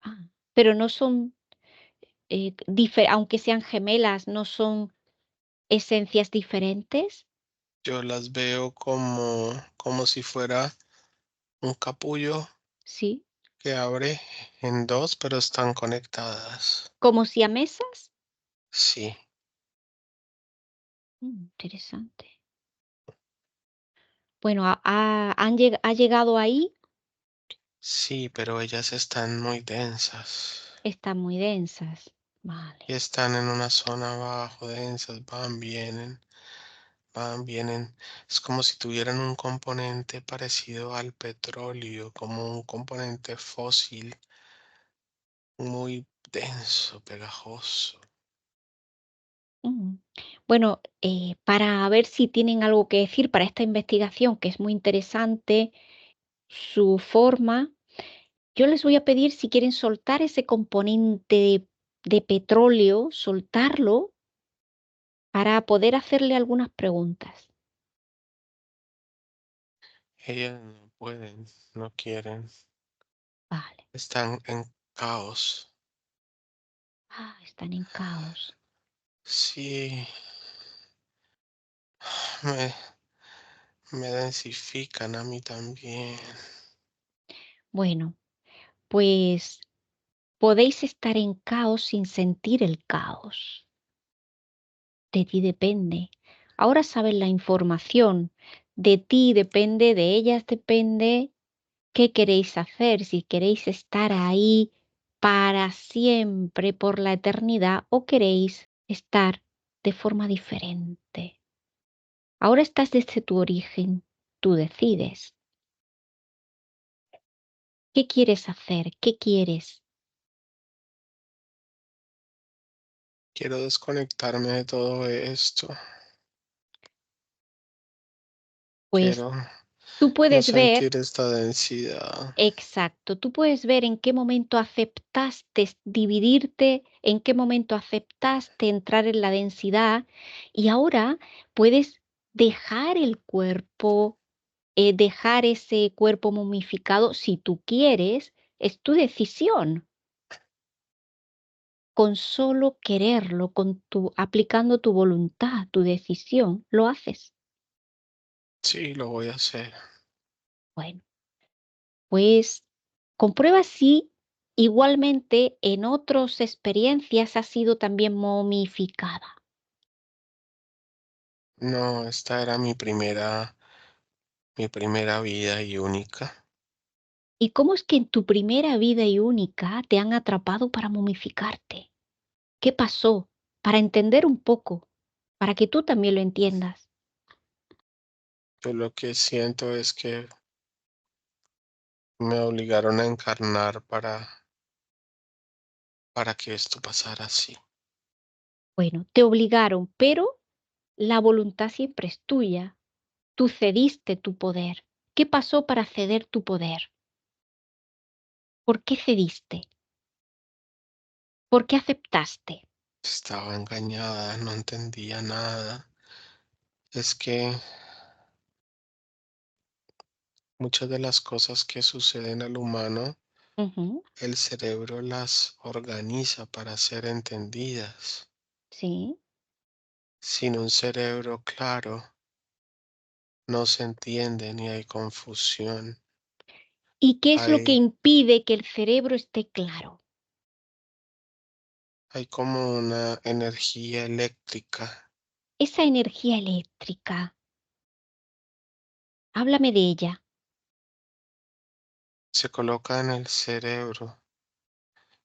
Ah, pero no son, aunque sean gemelas, ¿no son esencias diferentes? Yo las veo como si fuera un capullo Sí. Se abre en dos, pero están conectadas. ¿Como siamesas? Sí, Interesante. Bueno, ha llegado ahí, sí, pero ellas están muy densas. están muy densas. Y Vale. están en una zona abajo, densas, van, vienen, van, vienen. Es como si tuvieran un componente parecido al petróleo, como un componente fósil muy denso, pegajoso. Mm. Bueno, para ver si tienen algo que decir para esta investigación, que es muy interesante, su forma, yo les voy a pedir si quieren soltar ese componente de petróleo, soltarlo para poder hacerle algunas preguntas. Ellas no pueden, no quieren, Vale. están en caos. Están en caos. Sí, me, me densifican a mí también. Bueno, pues podéis estar en caos sin sentir el caos. De ti depende. Ahora sabes la información. De ti depende, de ellas depende qué queréis hacer, si queréis estar ahí para siempre, por la eternidad, o queréis estar de forma diferente. Ahora estás desde tu origen. Tú decides. ¿Qué quieres hacer? ¿Qué quieres? Quiero desconectarme de todo esto. Pues Quiero tú no puedes ver. sentir esta densidad. Exacto, tú puedes ver en qué momento aceptaste dividirte, en qué momento aceptaste entrar en la densidad y ahora puedes dejar el cuerpo, dejar ese cuerpo momificado si tú quieres, es tu decisión. Con solo quererlo, aplicando tu voluntad, tu decisión, lo haces. Sí, lo voy a hacer. Bueno, pues comprueba si igualmente en otras experiencias ha sido también momificada. No, esta era mi primera vida y única. ¿Y cómo es que en tu primera vida y única te han atrapado para momificarte? ¿Qué pasó? Para entender un poco, para que tú también lo entiendas. Yo lo que siento es que me obligaron a encarnar para que esto pasara así. Bueno, te obligaron, pero la voluntad siempre es tuya. Tú cediste tu poder. ¿Qué pasó para ceder tu poder? ¿Por qué cediste? ¿Por qué aceptaste? Estaba engañada, no entendía nada. Es que muchas de las cosas que suceden al humano, Ujú, el cerebro las organiza para ser entendidas. sí. Sin un cerebro claro, no se entiende ni hay confusión. ¿Y qué es lo que Hay, impide que el cerebro esté claro? hay como una energía eléctrica. Esa energía eléctrica, háblame de ella. Se coloca en el cerebro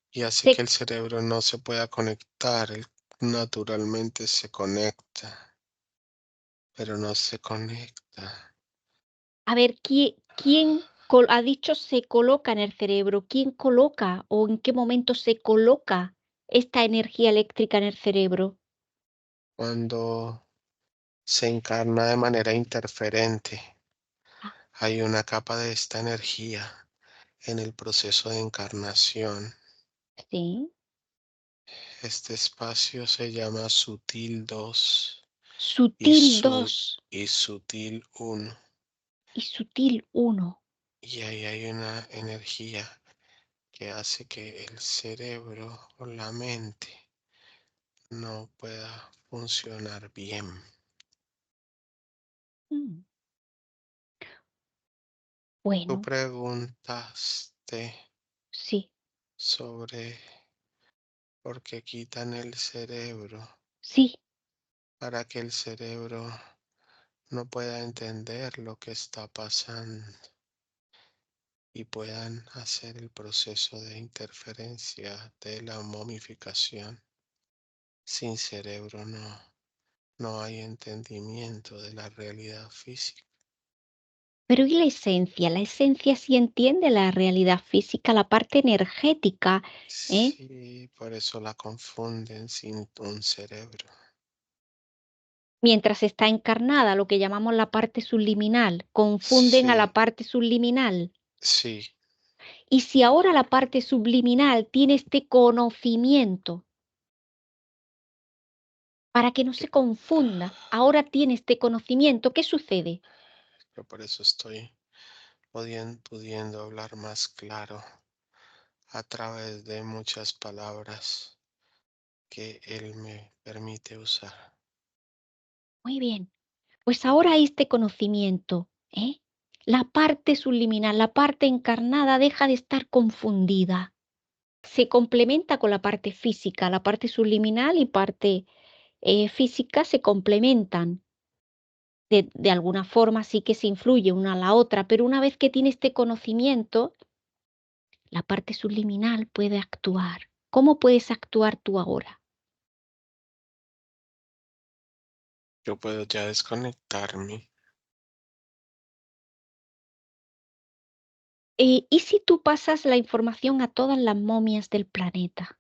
y hace que Se- el cerebro no se pueda conectar. Él naturalmente se conecta, pero no se conecta. a ver, ¿quién ha dicho se coloca en el cerebro? ¿Quién coloca o en qué momento se coloca esta energía eléctrica en el cerebro? Cuando se encarna de manera interferente, Ah, hay una capa de esta energía en el proceso de encarnación. sí. Este espacio se llama sutil 2 y, Sutil 2 y sutil 1. y sutil 1. Y ahí hay una energía que hace que el cerebro o la mente no pueda funcionar bien. Tú Bueno, preguntaste, sí, sobre por qué quitan el cerebro sí. para que el cerebro no pueda entender lo que está pasando y puedan hacer el proceso de interferencia de la momificación. Sin cerebro no hay entendimiento de la realidad física. Pero ¿y la esencia? La esencia sí entiende la realidad física, la parte energética, ¿eh? Sí, por eso la confunden sin un cerebro. Mientras está encarnada, lo que llamamos la parte subliminal, confunden a la Sí, parte subliminal. sí, Y si ahora la parte subliminal tiene este conocimiento, para que no yo, se confunda, ahora tiene este conocimiento, ¿qué sucede? yo por eso estoy pudiendo hablar más claro a través de muchas palabras que él me permite usar. Muy bien, pues ahora este conocimiento, ¿eh? La parte subliminal, la parte encarnada deja de estar confundida. Se complementa con la parte física, la parte subliminal y parte física se complementan. De alguna forma sí que se influye una a la otra, pero una vez que tiene este conocimiento, la parte subliminal puede actuar. ¿Cómo puedes actuar tú ahora? Yo puedo ya desconectarme. ¿Y si tú pasas la información a todas las momias del planeta?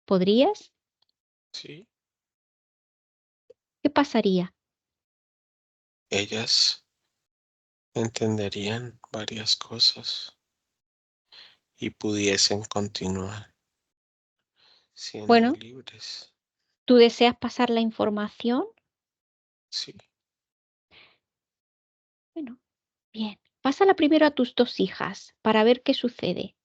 ¿Podrías? Sí, ¿Qué pasaría? ellas entenderían varias cosas y pudiesen continuar siendo Bueno, libres. ¿tú deseas pasar la información? Sí, Bueno, bien. Pásala primero a tus dos hijas para ver qué sucede.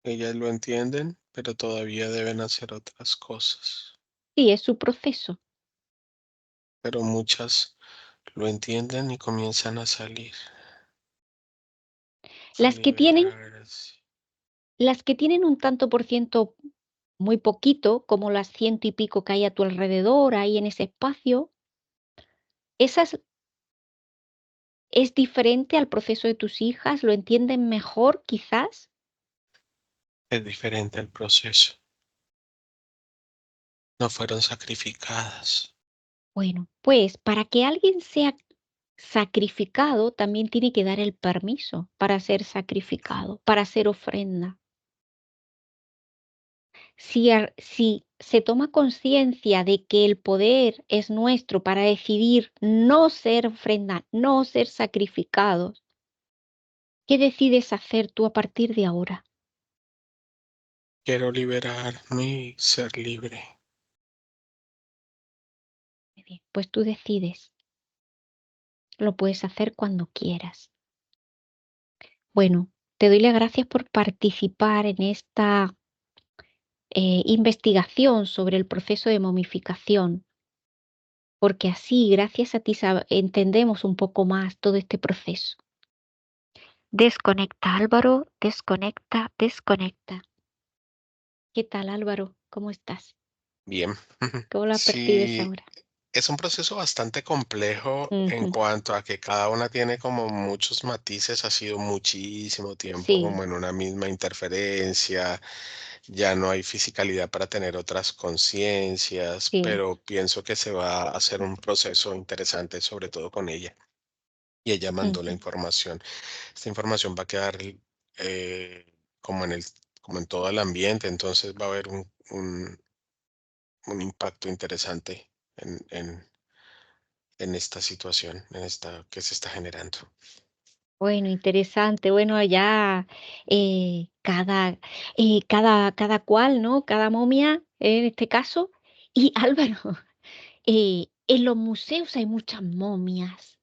ellas lo entienden, pero todavía deben hacer otras cosas. Sí, es su proceso. Pero muchas lo entienden y comienzan a Las que tienen, liberarse. las que tienen un tanto por ciento muy poquito, como las ciento y pico que hay a tu alrededor, ahí en ese espacio, esas es diferente al proceso de tus hijas, lo entienden mejor quizás. Es diferente el proceso. No fueron sacrificadas. Bueno, pues para que alguien sea sacrificado, también tiene que dar el permiso para ser sacrificado, para hacer ofrenda. Si se toma conciencia de que el poder es nuestro para decidir no ser ofrenda, no ser sacrificados, ¿qué decides hacer tú a partir de ahora? Quiero liberarme y ser libre. Muy bien, pues tú decides, lo puedes hacer cuando quieras. Bueno, te doy las gracias por participar en esta investigación sobre el proceso de momificación, porque así, gracias a ti, entendemos un poco más todo este proceso. Desconecta, Álvaro, desconecta, desconecta. ¿Qué tal, Álvaro? ¿Cómo estás? Bien. ¿Cómo la percibes Sí, ahora? es un proceso bastante complejo en Ujú, cuanto a que cada una tiene como muchos matices, ha sido muchísimo tiempo sí, como en una misma interferencia, ya no hay fisicalidad para tener otras conciencias, sí. pero pienso que se va a hacer un proceso interesante, sobre todo con ella. Y ella mandó la Ujú. información. Esta información va a quedar eh, como como en todo el ambiente, entonces va a haber un impacto interesante en esta situación, en esta que se está generando. Bueno, interesante. Bueno, ya cada cual, ¿no? Cada momia, en este caso. Y Álvaro, en los museos hay muchas momias.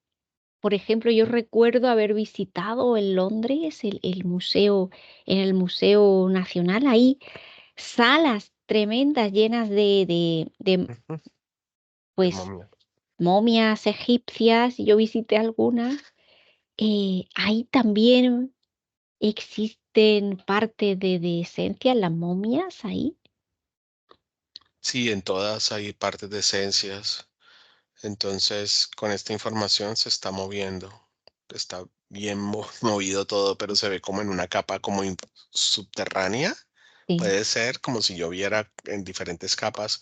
Por ejemplo, yo recuerdo haber visitado en Londres el museo, en el Museo Nacional, ahí salas tremendas llenas de, Ujú, de pues, momia. momias egipcias. Yo visité algunas ahí también existen parte de esencia, las momias ahí. Sí, en todas hay partes de esencias. Entonces, con esta información se está moviendo. Está bien movido todo, pero se ve como en una capa como subterránea. Sí. Puede ser como si yo viera en diferentes capas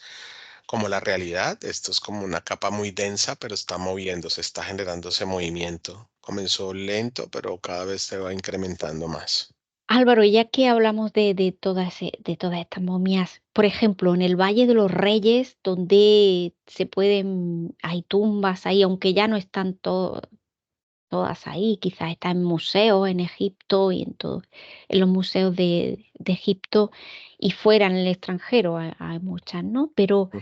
como la realidad. Esto es como una capa muy densa, pero está moviéndose, está generando ese movimiento. Comenzó lento, pero cada vez se va incrementando más. Álvaro, ya que hablamos de todas estas momias, por ejemplo, en el Valle de los Reyes, donde hay tumbas ahí, aunque ya no están todas ahí, quizás están en museos en Egipto y en los museos de Egipto y fuera en el extranjero hay muchas, ¿no? Pero, Ujú.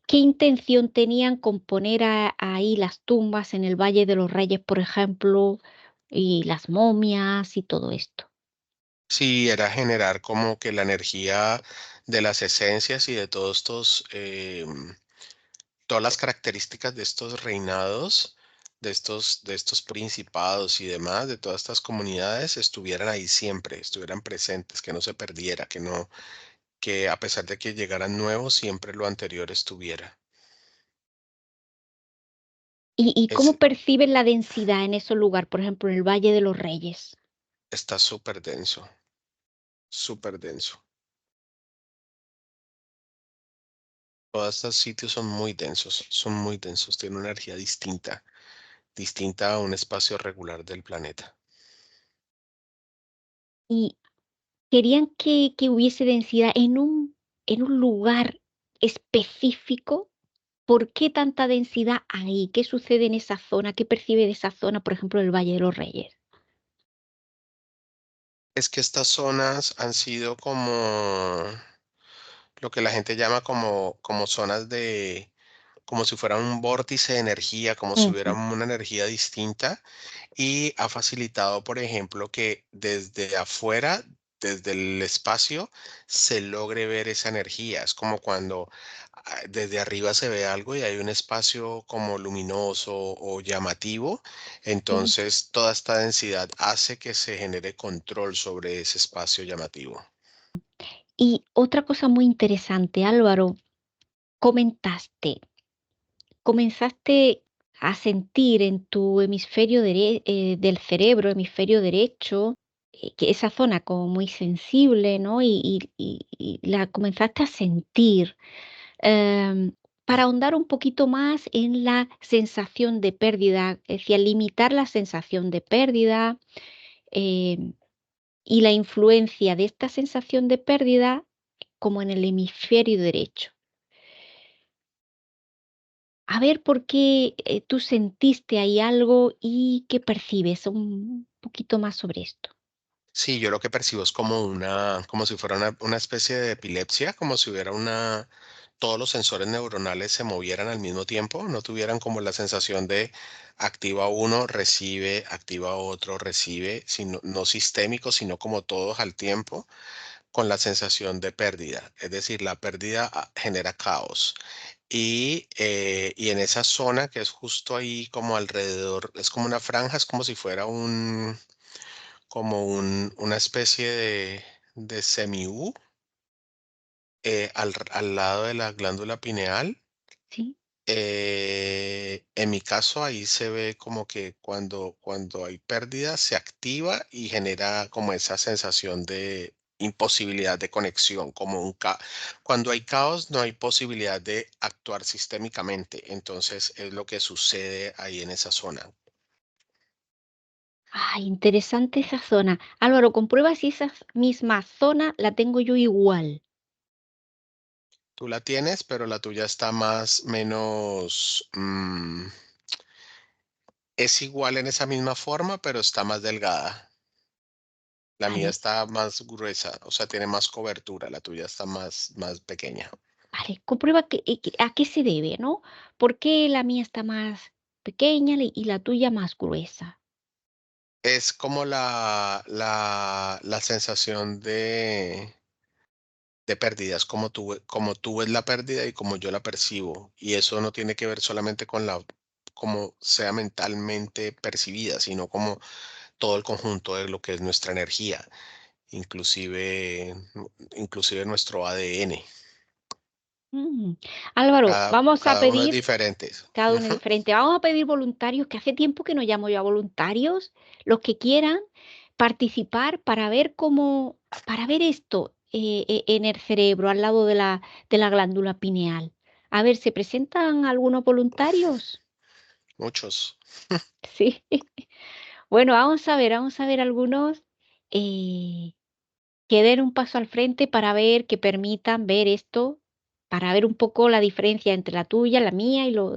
¿qué intención tenían con poner ahí las tumbas en el Valle de los Reyes, por ejemplo, y las momias y todo esto? Sí, era generar como que la energía de las esencias y de todos estos, todas las características de estos reinados, de estos principados y demás, de todas estas comunidades, estuvieran ahí siempre, estuvieran presentes, que no se perdiera, que a pesar de que llegaran nuevos, siempre lo anterior estuviera. ¿Y Es, cómo perciben la densidad en esos lugares, por ejemplo, en el Valle de los Reyes? está súper denso, súper denso. Todos estos sitios son muy densos, tienen una energía distinta, distinta a un espacio regular del planeta. ¿Y querían que hubiese densidad en un lugar específico? ¿Por qué tanta densidad ahí? ¿Qué sucede en esa zona? ¿Qué percibe de esa zona, por ejemplo, el Valle de los Reyes? Es que estas zonas han sido como lo que la gente llama como zonas como si fuera un vórtice de energía, como si hubiera Ujú. una energía distinta y ha facilitado, por ejemplo, que desde afuera, desde el espacio, se logre ver esa energía. Es como cuando desde arriba se ve algo y hay un espacio como luminoso o llamativo, Sí. entonces toda esta densidad hace que se genere control sobre ese espacio llamativo. Y otra cosa muy interesante, Álvaro, comentaste, comenzaste a sentir en tu del cerebro, hemisferio derecho, que esa zona como muy sensible, ¿no? Y la comenzaste a sentir. em, para ahondar un poquito más en la sensación de pérdida, es decir, limitar la sensación de pérdida, em, y la influencia de esta sensación de pérdida como en el hemisferio derecho. A ver por qué tú sentiste ahí algo y qué percibes un poquito más sobre esto. Sí, yo lo que percibo es como si fuera una especie de epilepsia, como si hubiera todos los sensores neuronales se movieran al mismo tiempo, no tuvieran como la sensación de activa uno, recibe, activa otro, recibe, sino, no sistémico, sino como todos al tiempo, con la sensación de pérdida. Es decir, la pérdida genera caos. Y en esa zona que es justo ahí como alrededor, es como una franja, es como si fuera una especie de semi-U al lado de la glándula pineal. ¿Sí? En mi caso, ahí se ve como que cuando hay pérdida se activa y genera como esa sensación de imposibilidad de conexión, cuando hay caos no hay posibilidad de actuar sistémicamente, entonces es lo que sucede ahí en esa zona. Ah, interesante esa zona. Álvaro, comprueba si esa misma zona la tengo yo igual. Tú la tienes, pero la tuya está más, menos, es igual en esa misma forma, pero está más delgada. La mía Vale, está más gruesa, o sea, tiene más cobertura, la tuya está más pequeña. vale, comprueba a qué se debe, ¿no? ¿Por qué la mía está más pequeña y la tuya más gruesa? Es como la sensación de pérdidas, como tú ves la pérdida y como yo la percibo. Y eso no tiene que ver solamente con como sea mentalmente percibida, sino como todo el conjunto de lo que es nuestra energía, inclusive, inclusive nuestro ADN. Mm. Álvaro, Cada, vamos a cada uno es pedir, diferente. cada uno es Ujú. diferente, vamos a pedir voluntarios, que hace tiempo que no llamo yo a voluntarios, los que quieran participar para ver cómo, para ver esto en el cerebro, al lado de la glándula pineal. A ver, ¿se presentan algunos voluntarios? Muchos. Sí. Bueno, vamos a ver algunos eh, que den un paso al frente para ver, que permitan ver esto, para ver un poco la diferencia entre la tuya, la mía y los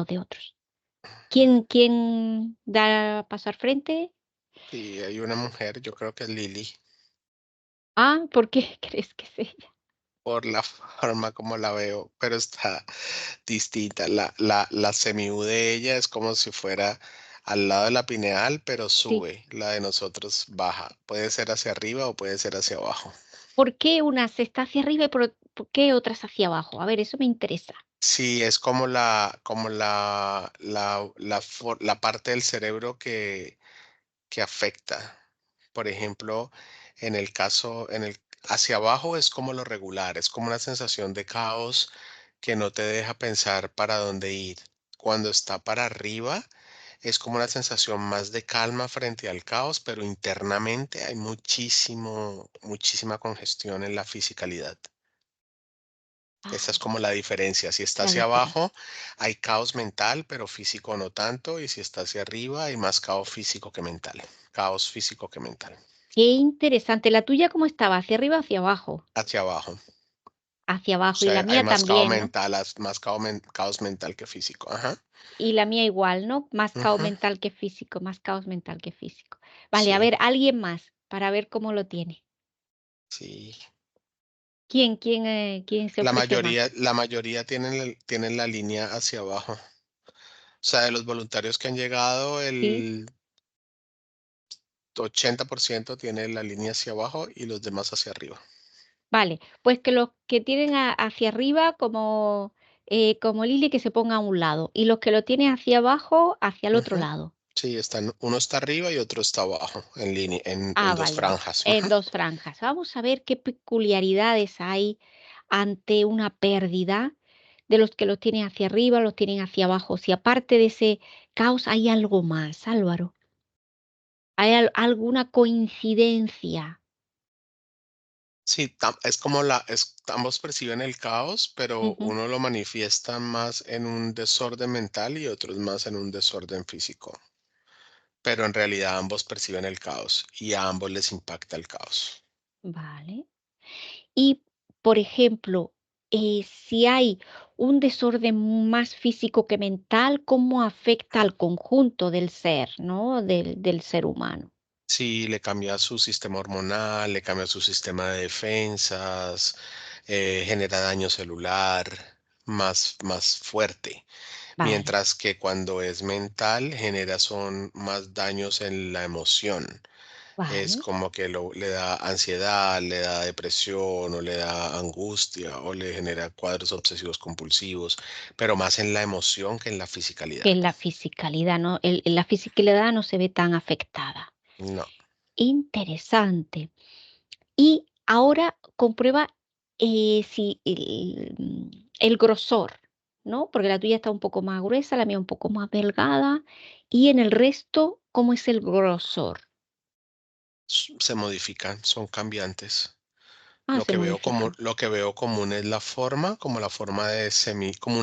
de otros. ¿Quién da paso al frente? Y hay una mujer, yo creo que es Lily, Ah, ¿por qué crees que es ella? por la forma como la veo, pero está distinta. La semi-U de ella es como si fuera al lado de la pineal, pero Sí. sube. La de nosotros baja. Puede ser hacia arriba o puede ser hacia abajo. ¿Por qué unas está hacia arriba y por qué otras hacia abajo? A ver, eso me interesa. Sí, es como la parte del cerebro que afecta. Por ejemplo, en el hacia abajo es como lo regular, es como una sensación de caos que no te deja pensar para dónde ir. Cuando está para arriba, es como una sensación más de calma frente al caos, pero internamente hay muchísima congestión en la fisicalidad. Esa es Ah, como la diferencia. Si está la hacia diferencia. abajo, hay caos mental, pero físico no tanto. Y si está hacia arriba, hay más caos físico que mental. Caos físico que mental. Qué interesante. ¿La tuya cómo estaba? ¿Hacia arriba o hacia abajo? Hacia abajo. Hacia O abajo. Y la sea, hay mía más caos también, ¿no? mental, más caos mental que físico. Ajá. Y la mía igual, ¿no? Más caos Ujú. mental que físico, más caos mental que físico. Vale, a Sí, ver, alguien más para ver cómo lo tiene. sí. ¿Quién se ofrece más? La mayoría tienen la línea hacia abajo. O sea, de los voluntarios que han llegado, Sí, el 80% tiene la línea hacia abajo y los demás hacia arriba. vale. Pues que los que tienen hacia arriba, como Lili, que se ponga a un lado. Y los que lo tienen hacia abajo, hacia el otro Ujú. lado. Sí, uno está arriba y otro está abajo, en línea, en Ah, dos vale, vale. franjas. En Ujú. dos franjas. Vamos a ver qué peculiaridades hay ante una pérdida de los que los tienen hacia arriba, los tienen hacia abajo. Si aparte de ese caos hay algo más, Álvaro. ¿Hay alguna coincidencia? Sí, es como ambos perciben el caos, pero Ujú. uno lo manifiesta más en un desorden mental y otros más en un desorden físico. Pero en realidad ambos perciben el caos y a ambos les impacta el caos. Vale. Y, por ejemplo, si hay un desorden más físico que mental, ¿cómo afecta al conjunto del ser, ¿no? Del ser humano. Sí, le cambia su sistema hormonal, le cambia su sistema de defensas, genera daño celular más fuerte. Vale, Mientras que cuando es mental, genera son más daños en la emoción. Es vale. como que le da ansiedad, le da depresión o le da angustia o le genera cuadros obsesivos compulsivos, pero más en la emoción que en la Que fisicalidad. en la fisicalidad, ¿no? La fisicalidad no se ve tan afectada. No. Interesante. Y ahora comprueba si el grosor, ¿no? Porque la tuya está un poco más gruesa, la mía un poco más delgada. Y en el resto, ¿cómo es el grosor? Se modifican, son cambiantes. Ah, se modifican. Lo que veo común es la forma, como la forma de como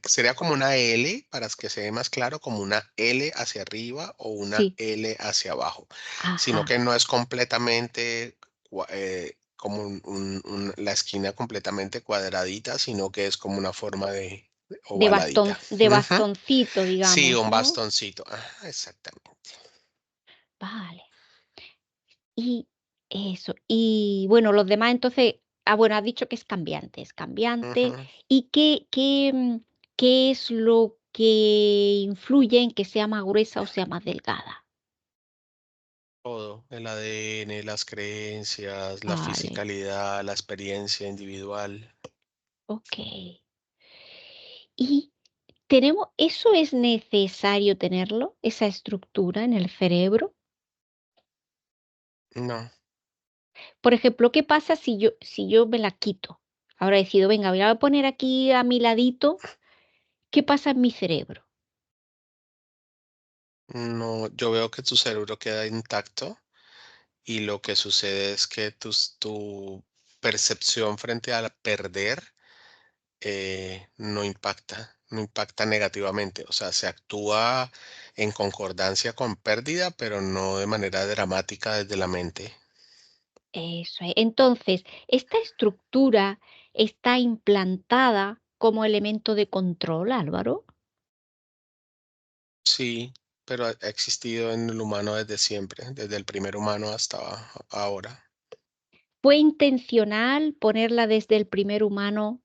sería como una L, para que se vea más claro, como una L hacia arriba o una Sí. L hacia abajo, sino Ajá. que no es completamente como la esquina completamente cuadradita, sino que es como una forma de ovaladita. De Ujú. bastoncito, Sí, digamos, un ¿no? bastoncito. Exactamente. Vale. Y eso. Y bueno, los demás entonces, bueno, has dicho que es cambiante, es cambiante. Ujú. ¿Y qué es lo que influye en que sea más gruesa o sea más delgada? Todo, el ADN, las creencias, la Vale, fisicalidad, la experiencia individual. ok. ¿Y ¿Eso es necesario tenerlo, esa estructura en el cerebro? No, Por ejemplo, ¿qué pasa si yo me la quito? Ahora decido, venga, voy a poner aquí a mi ladito, ¿qué pasa en mi cerebro? no, yo veo que tu cerebro queda intacto y lo que sucede es que tu percepción frente a perder no impacta negativamente. O sea, se actúa en concordancia con pérdida, pero no de manera dramática desde la mente. Eso es. Entonces, esta estructura está implantada como elemento de control, Álvaro. Sí, pero ha existido en el humano desde siempre, desde el primer humano hasta ahora. ¿Fue intencional ponerla desde el primer humano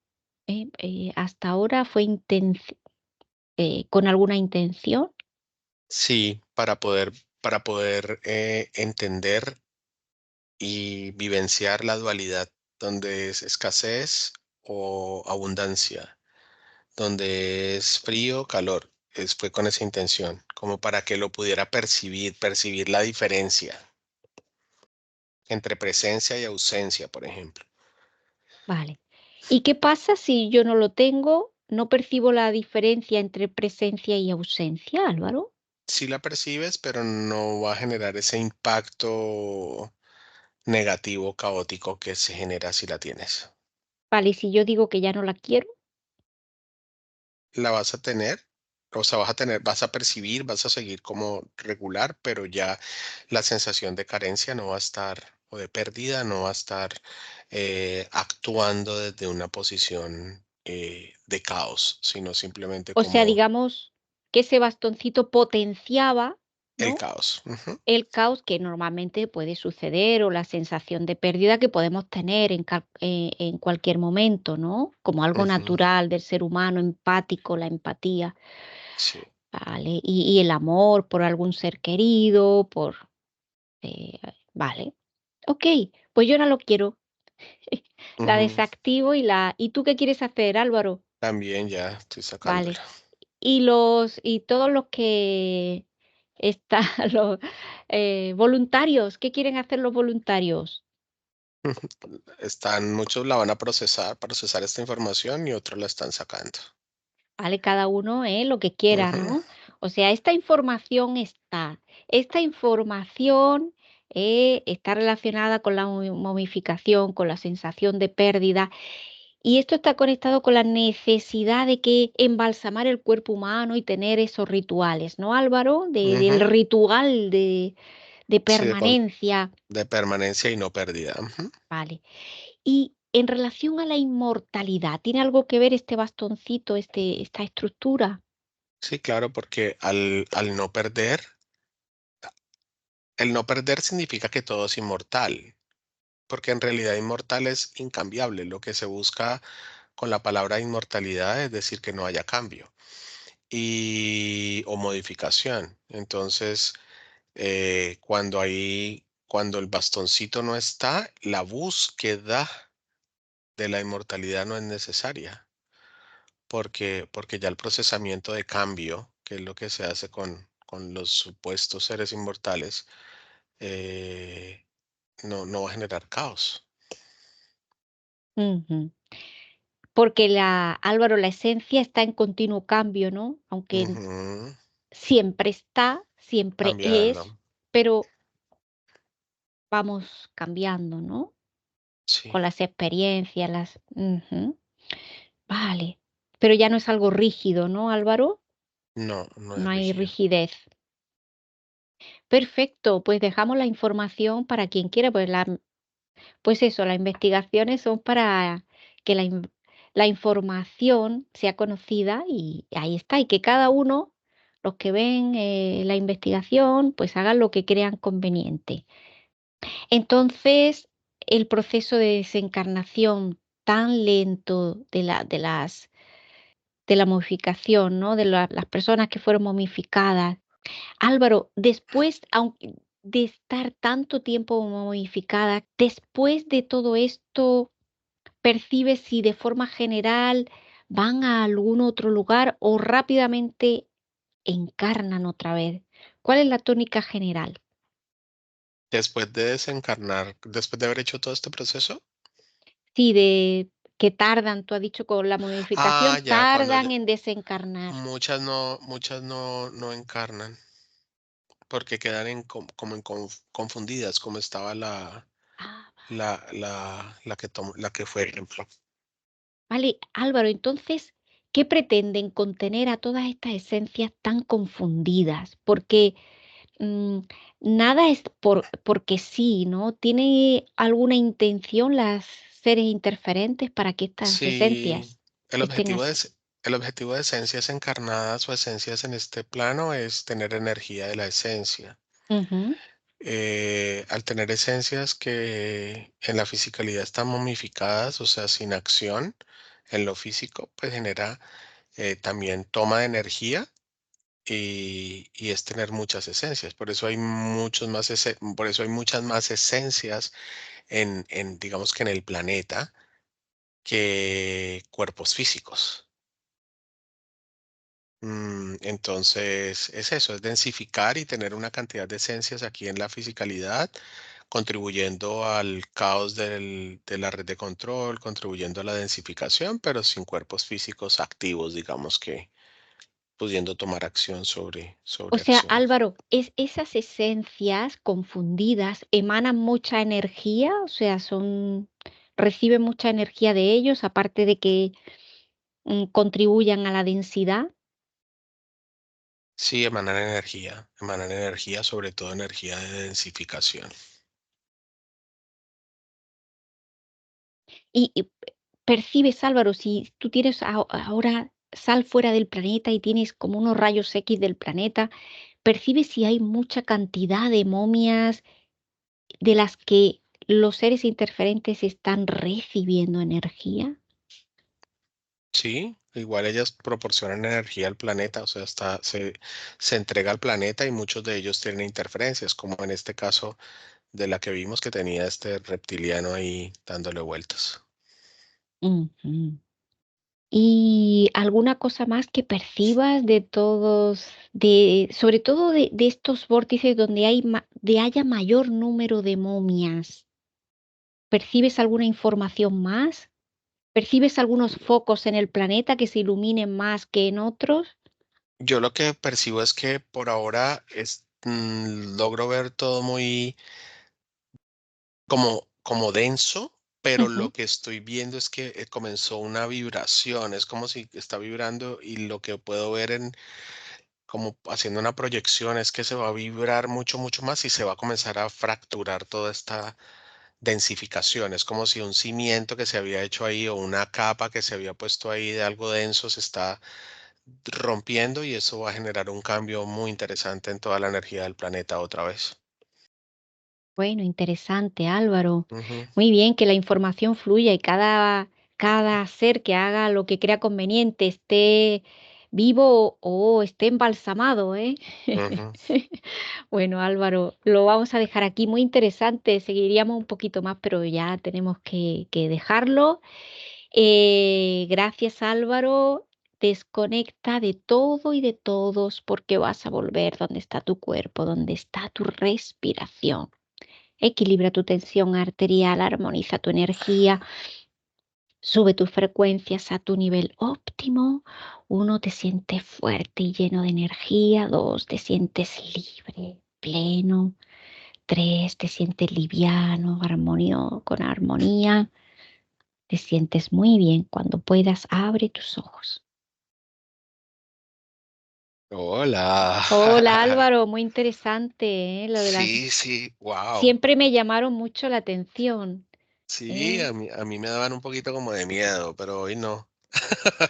hasta ahora? ¿Con alguna intención? Sí, para poder entender y vivenciar la dualidad, donde es escasez o abundancia, donde es frío, calor. Fue con esa intención, como para que lo pudiera percibir la diferencia entre presencia y ausencia, por ejemplo. Vale. ¿Y qué pasa si yo no lo tengo? ¿No percibo la diferencia entre presencia y ausencia, Álvaro? Sí la percibes, pero no va a generar ese impacto negativo, caótico que se genera si la tienes. Vale, y si yo digo que ya no la quiero, La vas a tener, o sea, vas a percibir, vas a seguir como regular, pero ya la sensación de carencia no va a estar, o de pérdida, no va a estar actuando desde una posición de caos, sino simplemente o sea, como digamos que ese bastoncito potenciaba, el ¿no? caos. Ujú, El caos que normalmente puede suceder o la sensación de pérdida que podemos tener en cualquier momento, ¿no? Como algo ujú, natural del ser humano, empático, la empatía, sí. ¿vale? Y el amor por algún ser querido, eh, vale. Ok, pues yo no lo quiero. La Ujú, desactivo ¿Y tú qué quieres hacer, Álvaro? también ya estoy Vale. sacándola. Y todos los que están, los voluntarios, ¿qué quieren hacer los voluntarios? Muchos la van a procesar esta información y otros la están sacando. ¿Vale? Cada uno, lo que quiera, Ujú, ¿no? O sea, esta información está. Esta información está relacionada con la momificación, con la sensación de pérdida. Y esto está conectado con la necesidad de que embalsamar el cuerpo humano y tener esos rituales, ¿no, Álvaro? Del ujú. ritual de Sí, permanencia. de permanencia y no pérdida. Ujú. Vale. Y en relación a la inmortalidad, ¿tiene algo que ver este bastoncito, esta estructura? Sí, claro, porque el no perder significa que todo es inmortal, porque en realidad inmortal es incambiable. Lo que se busca con la palabra inmortalidad es decir que no haya cambio o modificación. Entonces, cuando el bastoncito no está, la búsqueda de la inmortalidad no es necesaria, porque ya el procesamiento de cambio, que es lo que se hace con los supuestos seres inmortales, eh, no va a generar caos. Ujú. Porque Álvaro, la esencia está en continuo cambio, ¿no? Aunque Ujú, siempre está, siempre es, cambiando, pero vamos cambiando, ¿no? sí. Con las experiencias, Ujú. Vale. Pero ya no es algo rígido, ¿no, Álvaro? No, no No es hay rígido. rigidez. Perfecto, pues dejamos la información para quien quiera, pues eso, las investigaciones son para que la información sea conocida y ahí está, y que cada uno, los que ven la investigación, pues hagan lo que crean conveniente. Entonces, el proceso de desencarnación tan lento de la momificación, ¿no? Las personas que fueron momificadas. Álvaro, después, de estar tanto tiempo momificada, después de todo esto, ¿percibes si de forma general van a algún otro lugar o rápidamente encarnan otra vez? ¿Cuál es la tónica general? Después de desencarnar, después de haber hecho todo este proceso. Sí, de que tardan, tú has dicho con la modificación, Ya, cuando tardan en desencarnar. muchas no encarnan, porque quedan como confundidas, como estaba Ah, la que fue ejemplo. vale, Álvaro, entonces, ¿qué pretenden contener a todas estas esencias tan confundidas? Porque mm, nada es porque sí, ¿no? ¿Tiene alguna intención las seres interferentes para que estas Sí, esencias el estén objetivo así? es, el objetivo de esencias encarnadas o esencias en este plano es tener energía de la esencia. Ujú. Al tener esencias que en la fisicalidad están momificadas, o sea, sin acción en lo físico, pues genera también toma de energía y es tener muchas esencias. Por eso hay por eso hay muchas más esencias digamos que en el planeta que cuerpos físicos. Entonces, es eso, es densificar y tener una cantidad de esencias aquí en la fisicalidad, contribuyendo al caos de la red de control, contribuyendo a la densificación, pero sin cuerpos físicos activos, digamos que pudiendo tomar acción O sobre sea, acción. Álvaro, esas esencias confundidas emanan mucha energía, o sea, reciben mucha energía de ellos, aparte de que contribuyan a la densidad. Sí, emanan energía, sobre todo energía de densificación. Y percibes, Álvaro, si tú tienes ahora sal fuera del planeta y tienes como unos rayos X del planeta, percibes si hay mucha cantidad de momias de las que los seres interferentes están recibiendo energía. Sí, igual ellas proporcionan energía al planeta, o sea, se entrega al planeta y muchos de ellos tienen interferencias, como en este caso de la que vimos que tenía este reptiliano ahí dándole vueltas. Ujú. ¿Y alguna cosa más que percibas de todos, sobre todo de estos vórtices donde haya mayor número de momias? ¿Percibes alguna información más? ¿Percibes algunos focos en el planeta que se iluminen más que en otros? Yo lo que percibo es que por ahora logro ver todo muy como denso, pero lo Ujú. que estoy viendo es que comenzó una vibración, es como si está vibrando y lo que puedo ver como haciendo una proyección es que se va a vibrar mucho, mucho más y se va a comenzar a fracturar toda esta densificación. Es como si un cimiento que se había hecho ahí o una capa que se había puesto ahí de algo denso se está rompiendo y eso va a generar un cambio muy interesante en toda la energía del planeta otra vez. Bueno, interesante, Álvaro. Ujú, Muy bien, que la información fluya y cada ser que haga lo que crea conveniente esté vivo o esté embalsamado, ¿eh? ujú. Bueno, Álvaro, lo vamos a dejar aquí. Muy interesante. Seguiríamos un poquito más, pero ya tenemos que dejarlo. Gracias, Álvaro. Desconecta de todo y de todos porque vas a volver donde está tu cuerpo, donde está tu respiración. Equilibra tu tensión arterial, armoniza tu energía, sube tus frecuencias a tu nivel óptimo. Uno, te sientes fuerte y lleno de energía. Dos, te sientes libre, pleno. Tres, te sientes liviano, con armonía. Te sientes muy bien. Cuando puedas, abre tus ojos. Hola. Hola Álvaro, muy interesante, ¿eh? Lo de las... Sí, sí, wow. Siempre me llamaron mucho la atención, Sí, ¿eh? a mí me daban un poquito como de miedo, pero hoy no.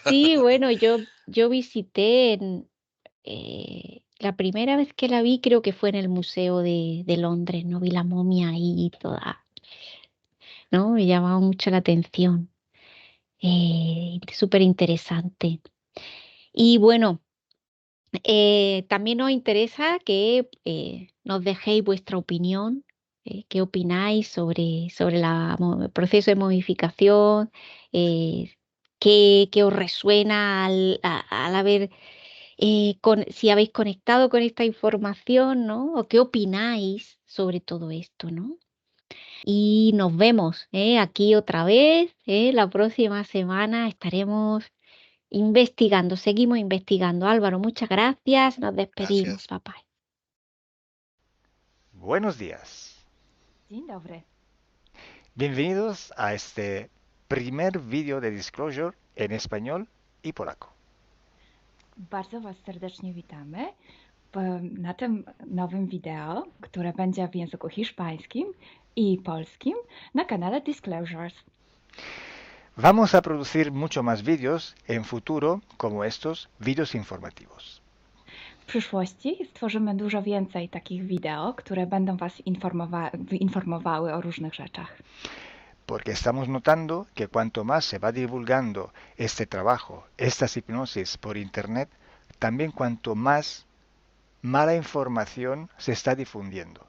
Sí, bueno, yo visité la primera vez que la vi creo que fue en el Museo de Londres, ¿no? Vi la momia ahí toda, ¿no? Me llamaba mucho la atención. Súper interesante. Y bueno, también nos interesa que nos dejéis vuestra opinión, qué opináis sobre el proceso de modificación, eh, qué os resuena al haber, si habéis conectado con esta información, ¿no? O qué opináis sobre todo esto, ¿no? Y nos vemos, aquí otra vez, la próxima semana estaremos investigando, seguimos investigando. Álvaro, muchas gracias. Nos despedimos. Gracias. Bye bye. Buenos días. Dzień dobry. Bienvenidos a este primer vídeo de Disclosure en español y polaco. Bardzo Was serdecznie witamy na tym nowym wideo, które będzie w języku hiszpańskim i polskim na kanale Disclosures. Vamos a producir mucho más vídeos en futuro como estos vídeos informativos. W przyszłości stworzymy dużo więcej takich wideo, które będą Was informowały o różnych rzeczach. Porque estamos notando que cuanto más se va divulgando este trabajo, estas hipnosis por internet, también cuanto más mala información se está difundiendo.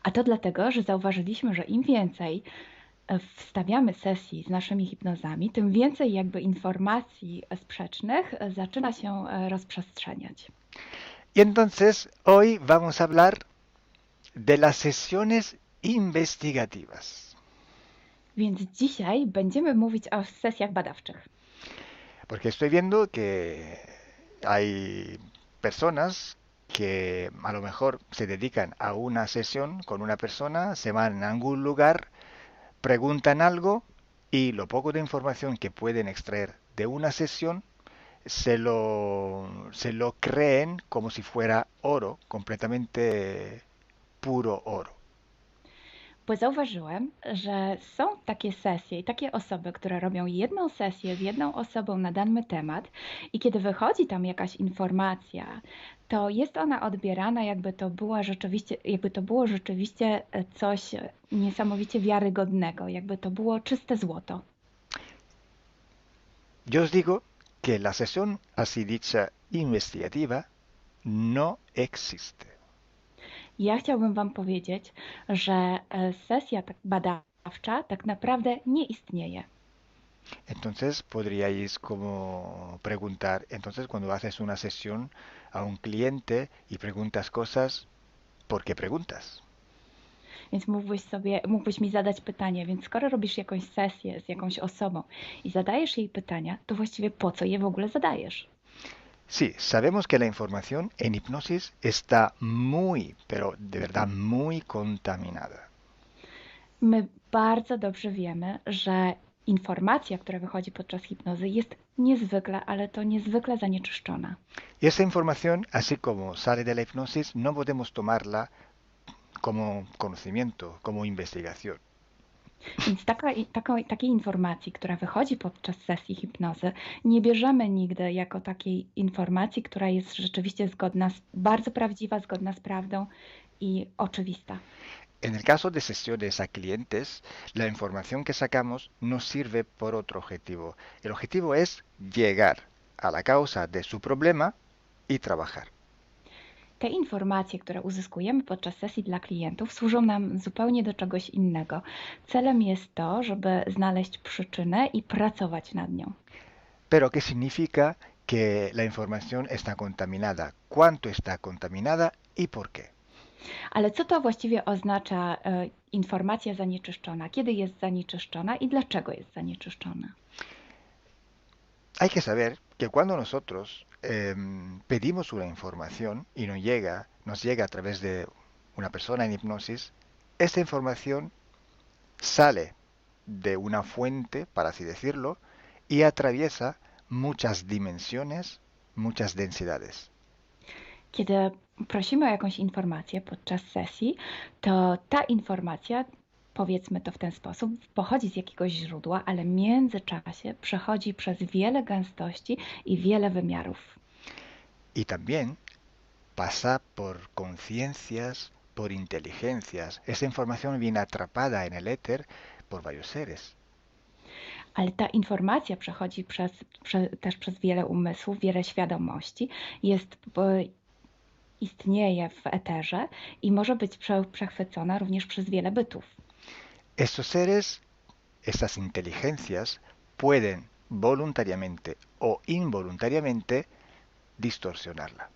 A to dlatego, że zauważyliśmy, że im więcej wstawiamy sesji z naszymi hipnozami, tym więcej jakby informacji sprzecznych zaczyna się rozprzestrzeniać. Y entonces hoy vamos a hablar de las sesiones investigativas. Więc dzisiaj będziemy mówić o sesjach badawczych. Porque estoy viendo que hay personas que a lo mejor se dedican a una sesión con una persona, se van a algún lugar, preguntan algo y lo poco de información que pueden extraer de una sesión se lo creen como si fuera oro, completamente puro oro. Bo zauważyłem, że są takie sesje i takie osoby, które robią jedną sesję z jedną osobą na dany temat i kiedy wychodzi tam jakaś informacja, to jest ona odbierana jakby to było rzeczywiście coś niesamowicie wiarygodnego, jakby to było czyste złoto. Yo os digo que la sesión así dicha investigativa no existe. Ja chciałbym Wam powiedzieć, że sesja badawcza tak naprawdę nie istnieje. Entonces podríais como preguntar, entonces cuando haces una sesión a un cliente y preguntas cosas, ¿por qué preguntas? Więc mógłbyś mi zadać pytanie, więc skoro robisz jakąś sesję z jakąś osobą i zadajesz jej pytania, to właściwie po co je w ogóle zadajesz? Sí, sabemos que la información en hipnosis está muy, pero de verdad muy contaminada. My bardzo dobrze wiemy, że informacja, która wychodzi podczas hipnozy jest niezwykle, ale to niezwykle zanieczyszczona. Y esta información, así como sale de la hipnosis, no podemos tomarla como conocimiento, como investigación. Więc takiej informacji, która wychodzi podczas sesji hipnozy, nie bierzemy nigdy jako takiej informacji, która jest rzeczywiście bardzo prawdziwa, zgodna z prawdą i oczywista. En el caso de sesiones a clientes, la información que sacamos nos sirve por otro objetivo. El objetivo es llegar a la causa de su problema y trabajar. Te informacje, które uzyskujemy podczas sesji dla klientów, służą nam zupełnie do czegoś innego. Celem jest to, żeby znaleźć przyczynę i pracować nad nią. Pero ¿qué significa que la información está contaminada? ¿Cuánto está contaminada y por qué? Ale co to właściwie oznacza informacja zanieczyszczona? Kiedy jest zanieczyszczona i dlaczego jest zanieczyszczona? Hay que saber que cuando nosotros pedimos una información y nos llega a través de una persona en hipnosis, esta información sale de una fuente, para así decirlo, y atraviesa muchas dimensiones, muchas densidades. Kiedy prosimy o jakąś informację podczas sesji, to ta informacja, powiedzmy to w ten sposób, pochodzi z jakiegoś źródła, ale w międzyczasie przechodzi przez wiele gęstości i wiele wymiarów. Y también pasa por conciencias, por inteligencias. Esa información viene atrapada en el éter por varios seres. Ale ta informacja przechodzi też przez wiele umysłów, wiele świadomości, istnieje w eterze i może być przechwycona również przez wiele bytów. Estos seres, estas inteligencias, pueden voluntariamente o involuntariamente distorsionarla.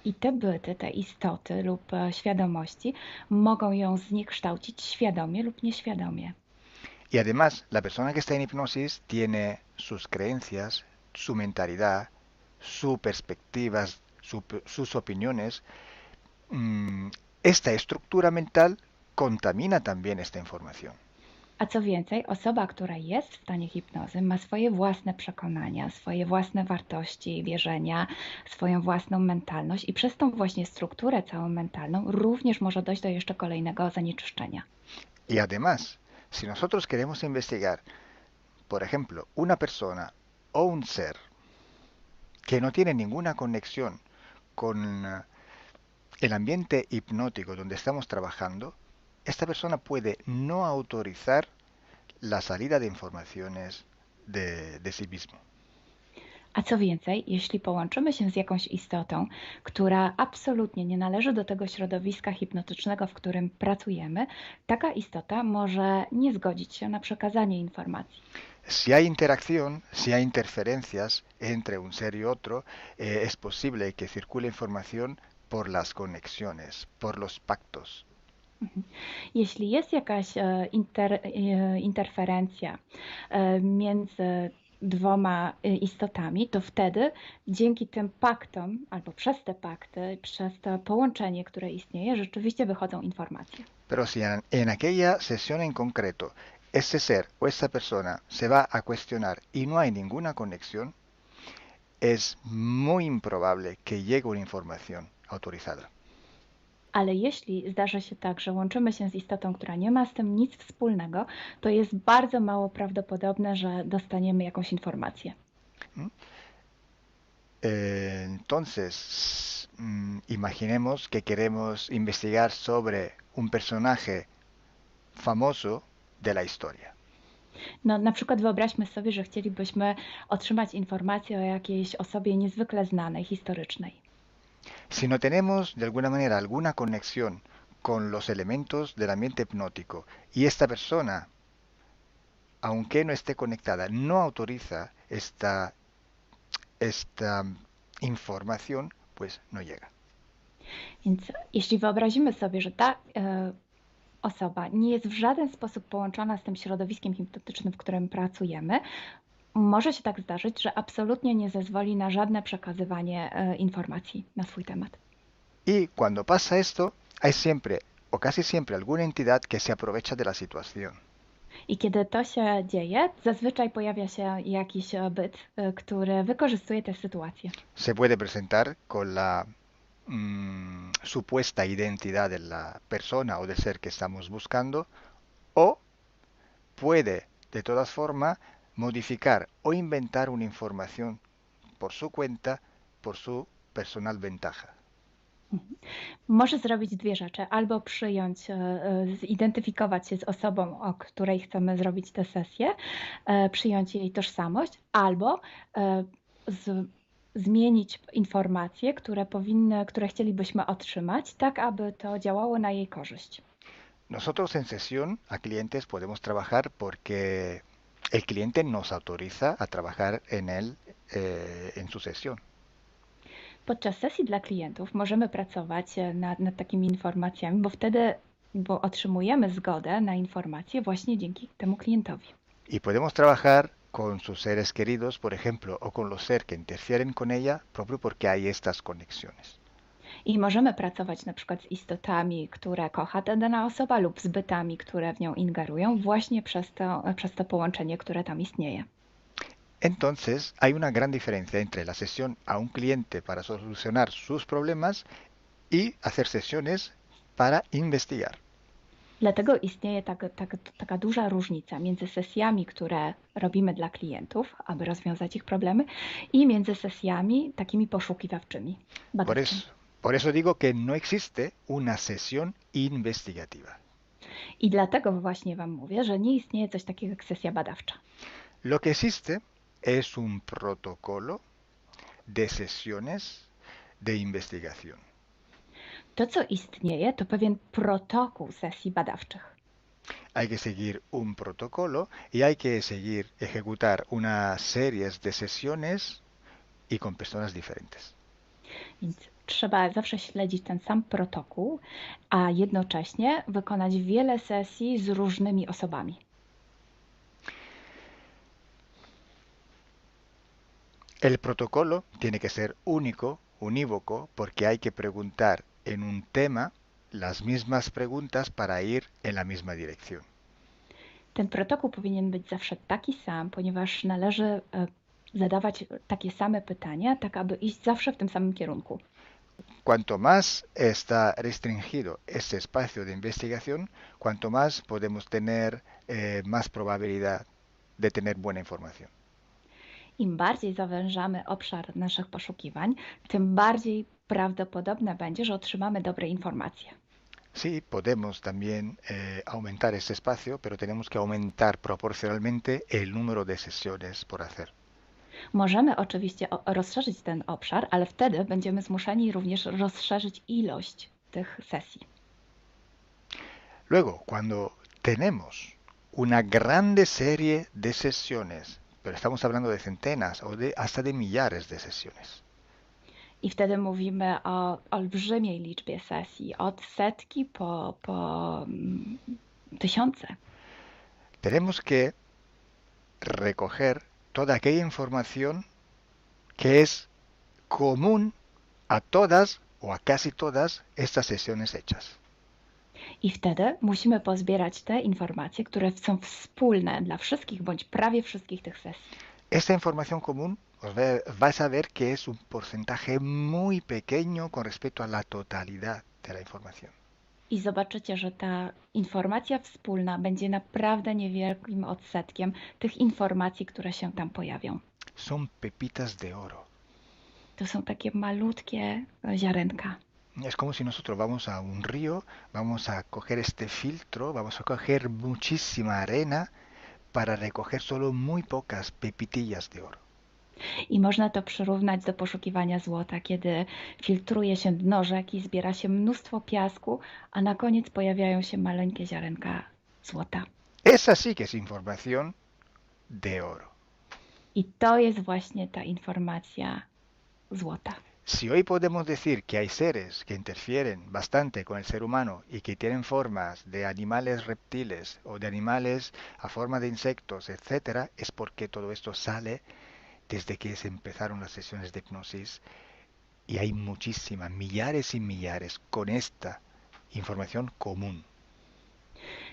I te byty, te istoty lub świadomości mogą ją zniekształcić świadomie lub nieświadomie. Y además, la persona que está en hipnosis tiene sus creencias, su mentalidad, sus perspectivas, sus opiniones. Esta estructura mental contamina también esta información. A co więcej, osoba, która jest w stanie hipnozy, ma swoje własne przekonania, swoje własne wartości i wierzenia, swoją własną mentalność i przez tą właśnie strukturę całą mentalną również może dojść do jeszcze kolejnego zanieczyszczenia. Y además, si nosotros queremos investigar, por ejemplo, una persona o un ser que no tiene ninguna conexión con el ambiente hipnótico donde estamos trabajando, esta persona puede no autorizar la salida de informaciones de sí mismo. A co więcej, jeśli połączymy się z jakąś istotą, która absolutnie nie należy do tego środowiska hipnotycznego, w którym pracujemy, taka istota może nie zgodzić się na przekazanie informacji. Si hay interacción, si hay interferencias entre un ser y otro, es posible que circule información por las conexiones, por los pactos. Jeśli jest jakaś interferencja między dwoma istotami, to wtedy dzięki tym paktom, albo przez te pakty, przez to połączenie, które istnieje, rzeczywiście wychodzą informacje. Pero si en aquella sesión en concreto ese ser o esa persona se va a cuestionar y no hay ninguna conexión, es muy improbable que llegue una información autorizada. Ale jeśli zdarzy się tak, że łączymy się z istotą, która nie ma z tym nic wspólnego, to jest bardzo mało prawdopodobne, że dostaniemy jakąś informację. Entonces, imaginemos que queremos investigar sobre un personaje famoso de la historia. No, na przykład wyobraźmy sobie, że chcielibyśmy otrzymać informację o jakiejś osobie niezwykle znanej, historycznej. Si no tenemos de alguna manera alguna conexión con los elementos del ambiente hipnótico y esta persona, aunque no esté conectada, no autoriza esta información, pues no llega. Więc jeśli wyobrazimy sobie, że ta osoba nie jest w żaden sposób połączona z tym środowiskiem hipnotycznym, w którym pracujemy, może się tak zdarzyć, że absolutnie nie zezwoli na żadne przekazywanie informacji na swój temat. Y cuando pasa esto, hay siempre o casi siempre alguna entidad que se aprovecha de la situación. I kiedy to się dzieje, zazwyczaj pojawia się jakiś byt, który wykorzystuje tę sytuację. Se puede presentar con la supuesta identidad de la persona o del ser que estamos buscando, o puede de todas formas modificar o inventar una información por su cuenta, por su personal ventaja. Może zrobić dwie rzeczy. Albo przyjąć, zidentyfikować się z osobą, o której chcemy zrobić tę sesję, przyjąć jej tożsamość, albo zmienić informacje, które chcielibyśmy otrzymać, tak aby to działało na jej korzyść. Nosotros en sesión a clientes podemos trabajar porque el cliente nos autoriza a trabajar en él en su sesión. Podczas sesji dla klientów możemy pracować nad takimi informacjami, bo otrzymujemy zgodę na informacje właśnie dzięki temu klientowi. Y podemos trabajar con sus seres queridos, por ejemplo, o con los seres que interfieren con ella, propio porque hay estas conexiones. I możemy pracować na przykład z istotami, które kocha ta dana osoba, lub z bytami, które w nią ingerują, właśnie przez to połączenie, które tam istnieje. Entonces, hay una gran diferencia entre la sesión a un cliente para solucionar sus problemas y hacer sesiones para investigar. Dlatego istnieje taka duża różnica między sesjami, które robimy dla klientów, aby rozwiązać ich problemy, i między sesjami takimi poszukiwawczymi, badawczymi. Por eso digo que no existe una sesión investigativa. I dlatego właśnie Wam mówię, że nie istnieje coś takiego jak sesja badawcza. Lo que existe es un protocolo de sesiones de investigación. To, co istnieje, to pewien protokół sesji badawczych. hay que seguir un protocolo y hay que ejecutar una serie de sesiones y con personas diferentes. Więc trzeba zawsze śledzić ten sam protokół, a jednocześnie wykonać wiele sesji z różnymi osobami. El protocolo tiene que ser único, unívoco, porque hay que preguntar en un tema las mismas preguntas para ir en la misma dirección. Ten protokół powinien być zawsze taki sam, ponieważ należy zadawać takie same pytania, tak aby iść zawsze w tym samym kierunku. Cuanto más está restringido ese espacio de investigación, cuanto más podemos tener más probabilidad de tener buena información. Im bardziej zawężamy obszar naszych poszukiwań, tym bardziej prawdopodobne będzie, że otrzymamy dobre informacje. Sí, podemos también aumentar ese espacio, pero tenemos que aumentar proporcionalmente el número de sesiones por hacer. Możemy oczywiście rozszerzyć ten obszar, ale wtedy będziemy zmuszeni również rozszerzyć ilość tych sesji. Luego, cuando tenemos una grande serie de sesiones, pero estamos hablando de centenas o hasta de millares de sesiones, I wtedy mówimy o olbrzymiej liczbie sesji, od setki po tysiące. tenemos que recoger toda aquella información que es común a todas o a casi todas estas sesiones hechas. I wtedy musimy pozbierać te informacje, które są wspólne dla wszystkich bądź prawie wszystkich tych sesji. Esta información común vais a ver que es un porcentaje muy pequeño con respecto a la totalidad de la información. I zobaczycie, że ta informacja wspólna będzie naprawdę niewielkim odsetkiem tych informacji, które się tam pojawią. Son pepitas de oro. To są takie malutkie ziarenka. Es como si nosotros vamos a un río, vamos a coger este filtro, vamos a coger muchísima arena para recoger solo muy pocas pepitillas de oro. I można to przyrównać do poszukiwania złota, kiedy filtruje się dno rzeki, zbiera się mnóstwo piasku, a na koniec pojawiają się maleńkie ziarenka złota. Esa sí que es información de oro. I to jest właśnie ta informacja złota. Si hoy podemos decir que hay seres que interfieren bastante con el ser humano y que tienen formas de animales reptiles o de animales a forma de insectos, etc., es porque todo esto sale desde que se empezaron las sesiones de hipnosis y hay muchísimas, millares y millares con esta información común.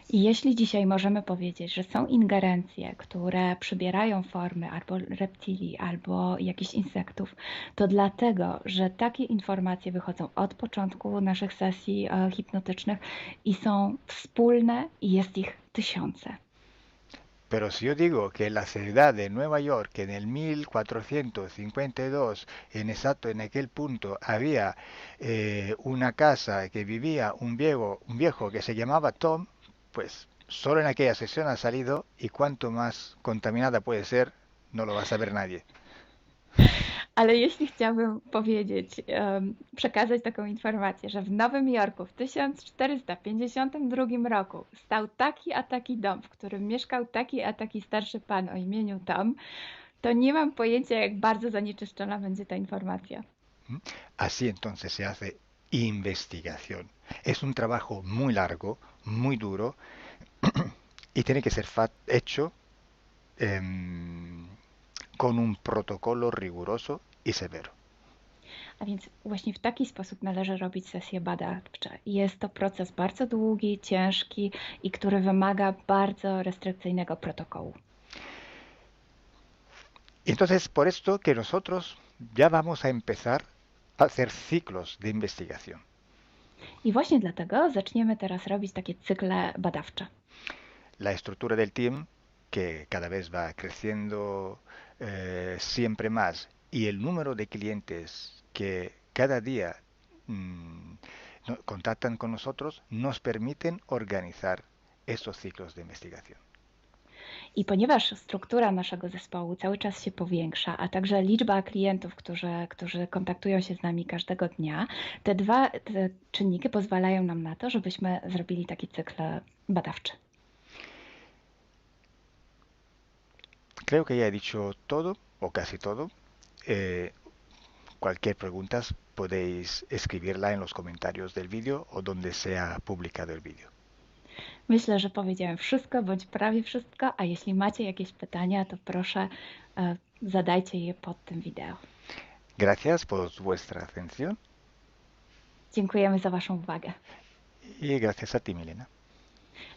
I jeśli dzisiaj możemy powiedzieć, że są ingerencje, które przybierają formy albo reptilii, albo jakichś insektów, to dlatego, że takie informacje wychodzą od początku naszych sesji hipnotycznych i są wspólne i jest ich tysiące. Pero si yo digo que en la ciudad de Nueva York, en el 1452, en aquel punto, había una casa que vivía un viejo que se llamaba Tom, pues solo en aquella sesión ha salido, y cuanto más contaminada puede ser, no lo va a saber nadie. Ale jeśli chciałabym powiedzieć, przekazać taką informację, że w Nowym Jorku w 1452 roku stał taki a taki dom, w którym mieszkał taki a taki starszy pan o imieniu Tom, to nie mam pojęcia, jak bardzo zanieczyszczona będzie ta informacja. Así entonces se hace investigación. Es un trabajo muy largo, muy duro, y tiene que ser hecho con un protocolo riguroso y severo. A więc właśnie w taki sposób należy robić sesje badawcze. Jest to proces bardzo długi, ciężki i który wymaga bardzo restrykcyjnego protokołu. Entonces, por esto que nosotros ya vamos a empezar a hacer ciclos de investigación. I właśnie dlatego zaczniemy teraz robić takie cykle badawcze. La estructura del team, que cada vez va creciendo siempre más, y el número de clientes que cada día contactan con nosotros, nos permiten organizar estos ciclos de investigación. I ponieważ struktura naszego zespołu cały czas się powiększa, a także liczba klientów, którzy kontaktują się z nami każdego dnia, te czynniki pozwalają nam na to, żebyśmy zrobili taki cykl badawczy. Creo que ya he dicho todo, o casi todo. Eh, Cualquier pregunta podéis escribirla en los comentarios del vídeo o donde sea publicado el vídeo. Myślę, że powiedziałem wszystko, bądź prawie wszystko, a jeśli macie jakieś pytania, to proszę zadajcie je pod tym wideo. Gracias por vuestra atención Dziękujemy za Waszą uwagę. y gracias a ti, Milena.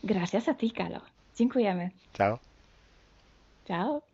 Gracias a ti, Kalo. Dziękujemy. Chao. Ciao.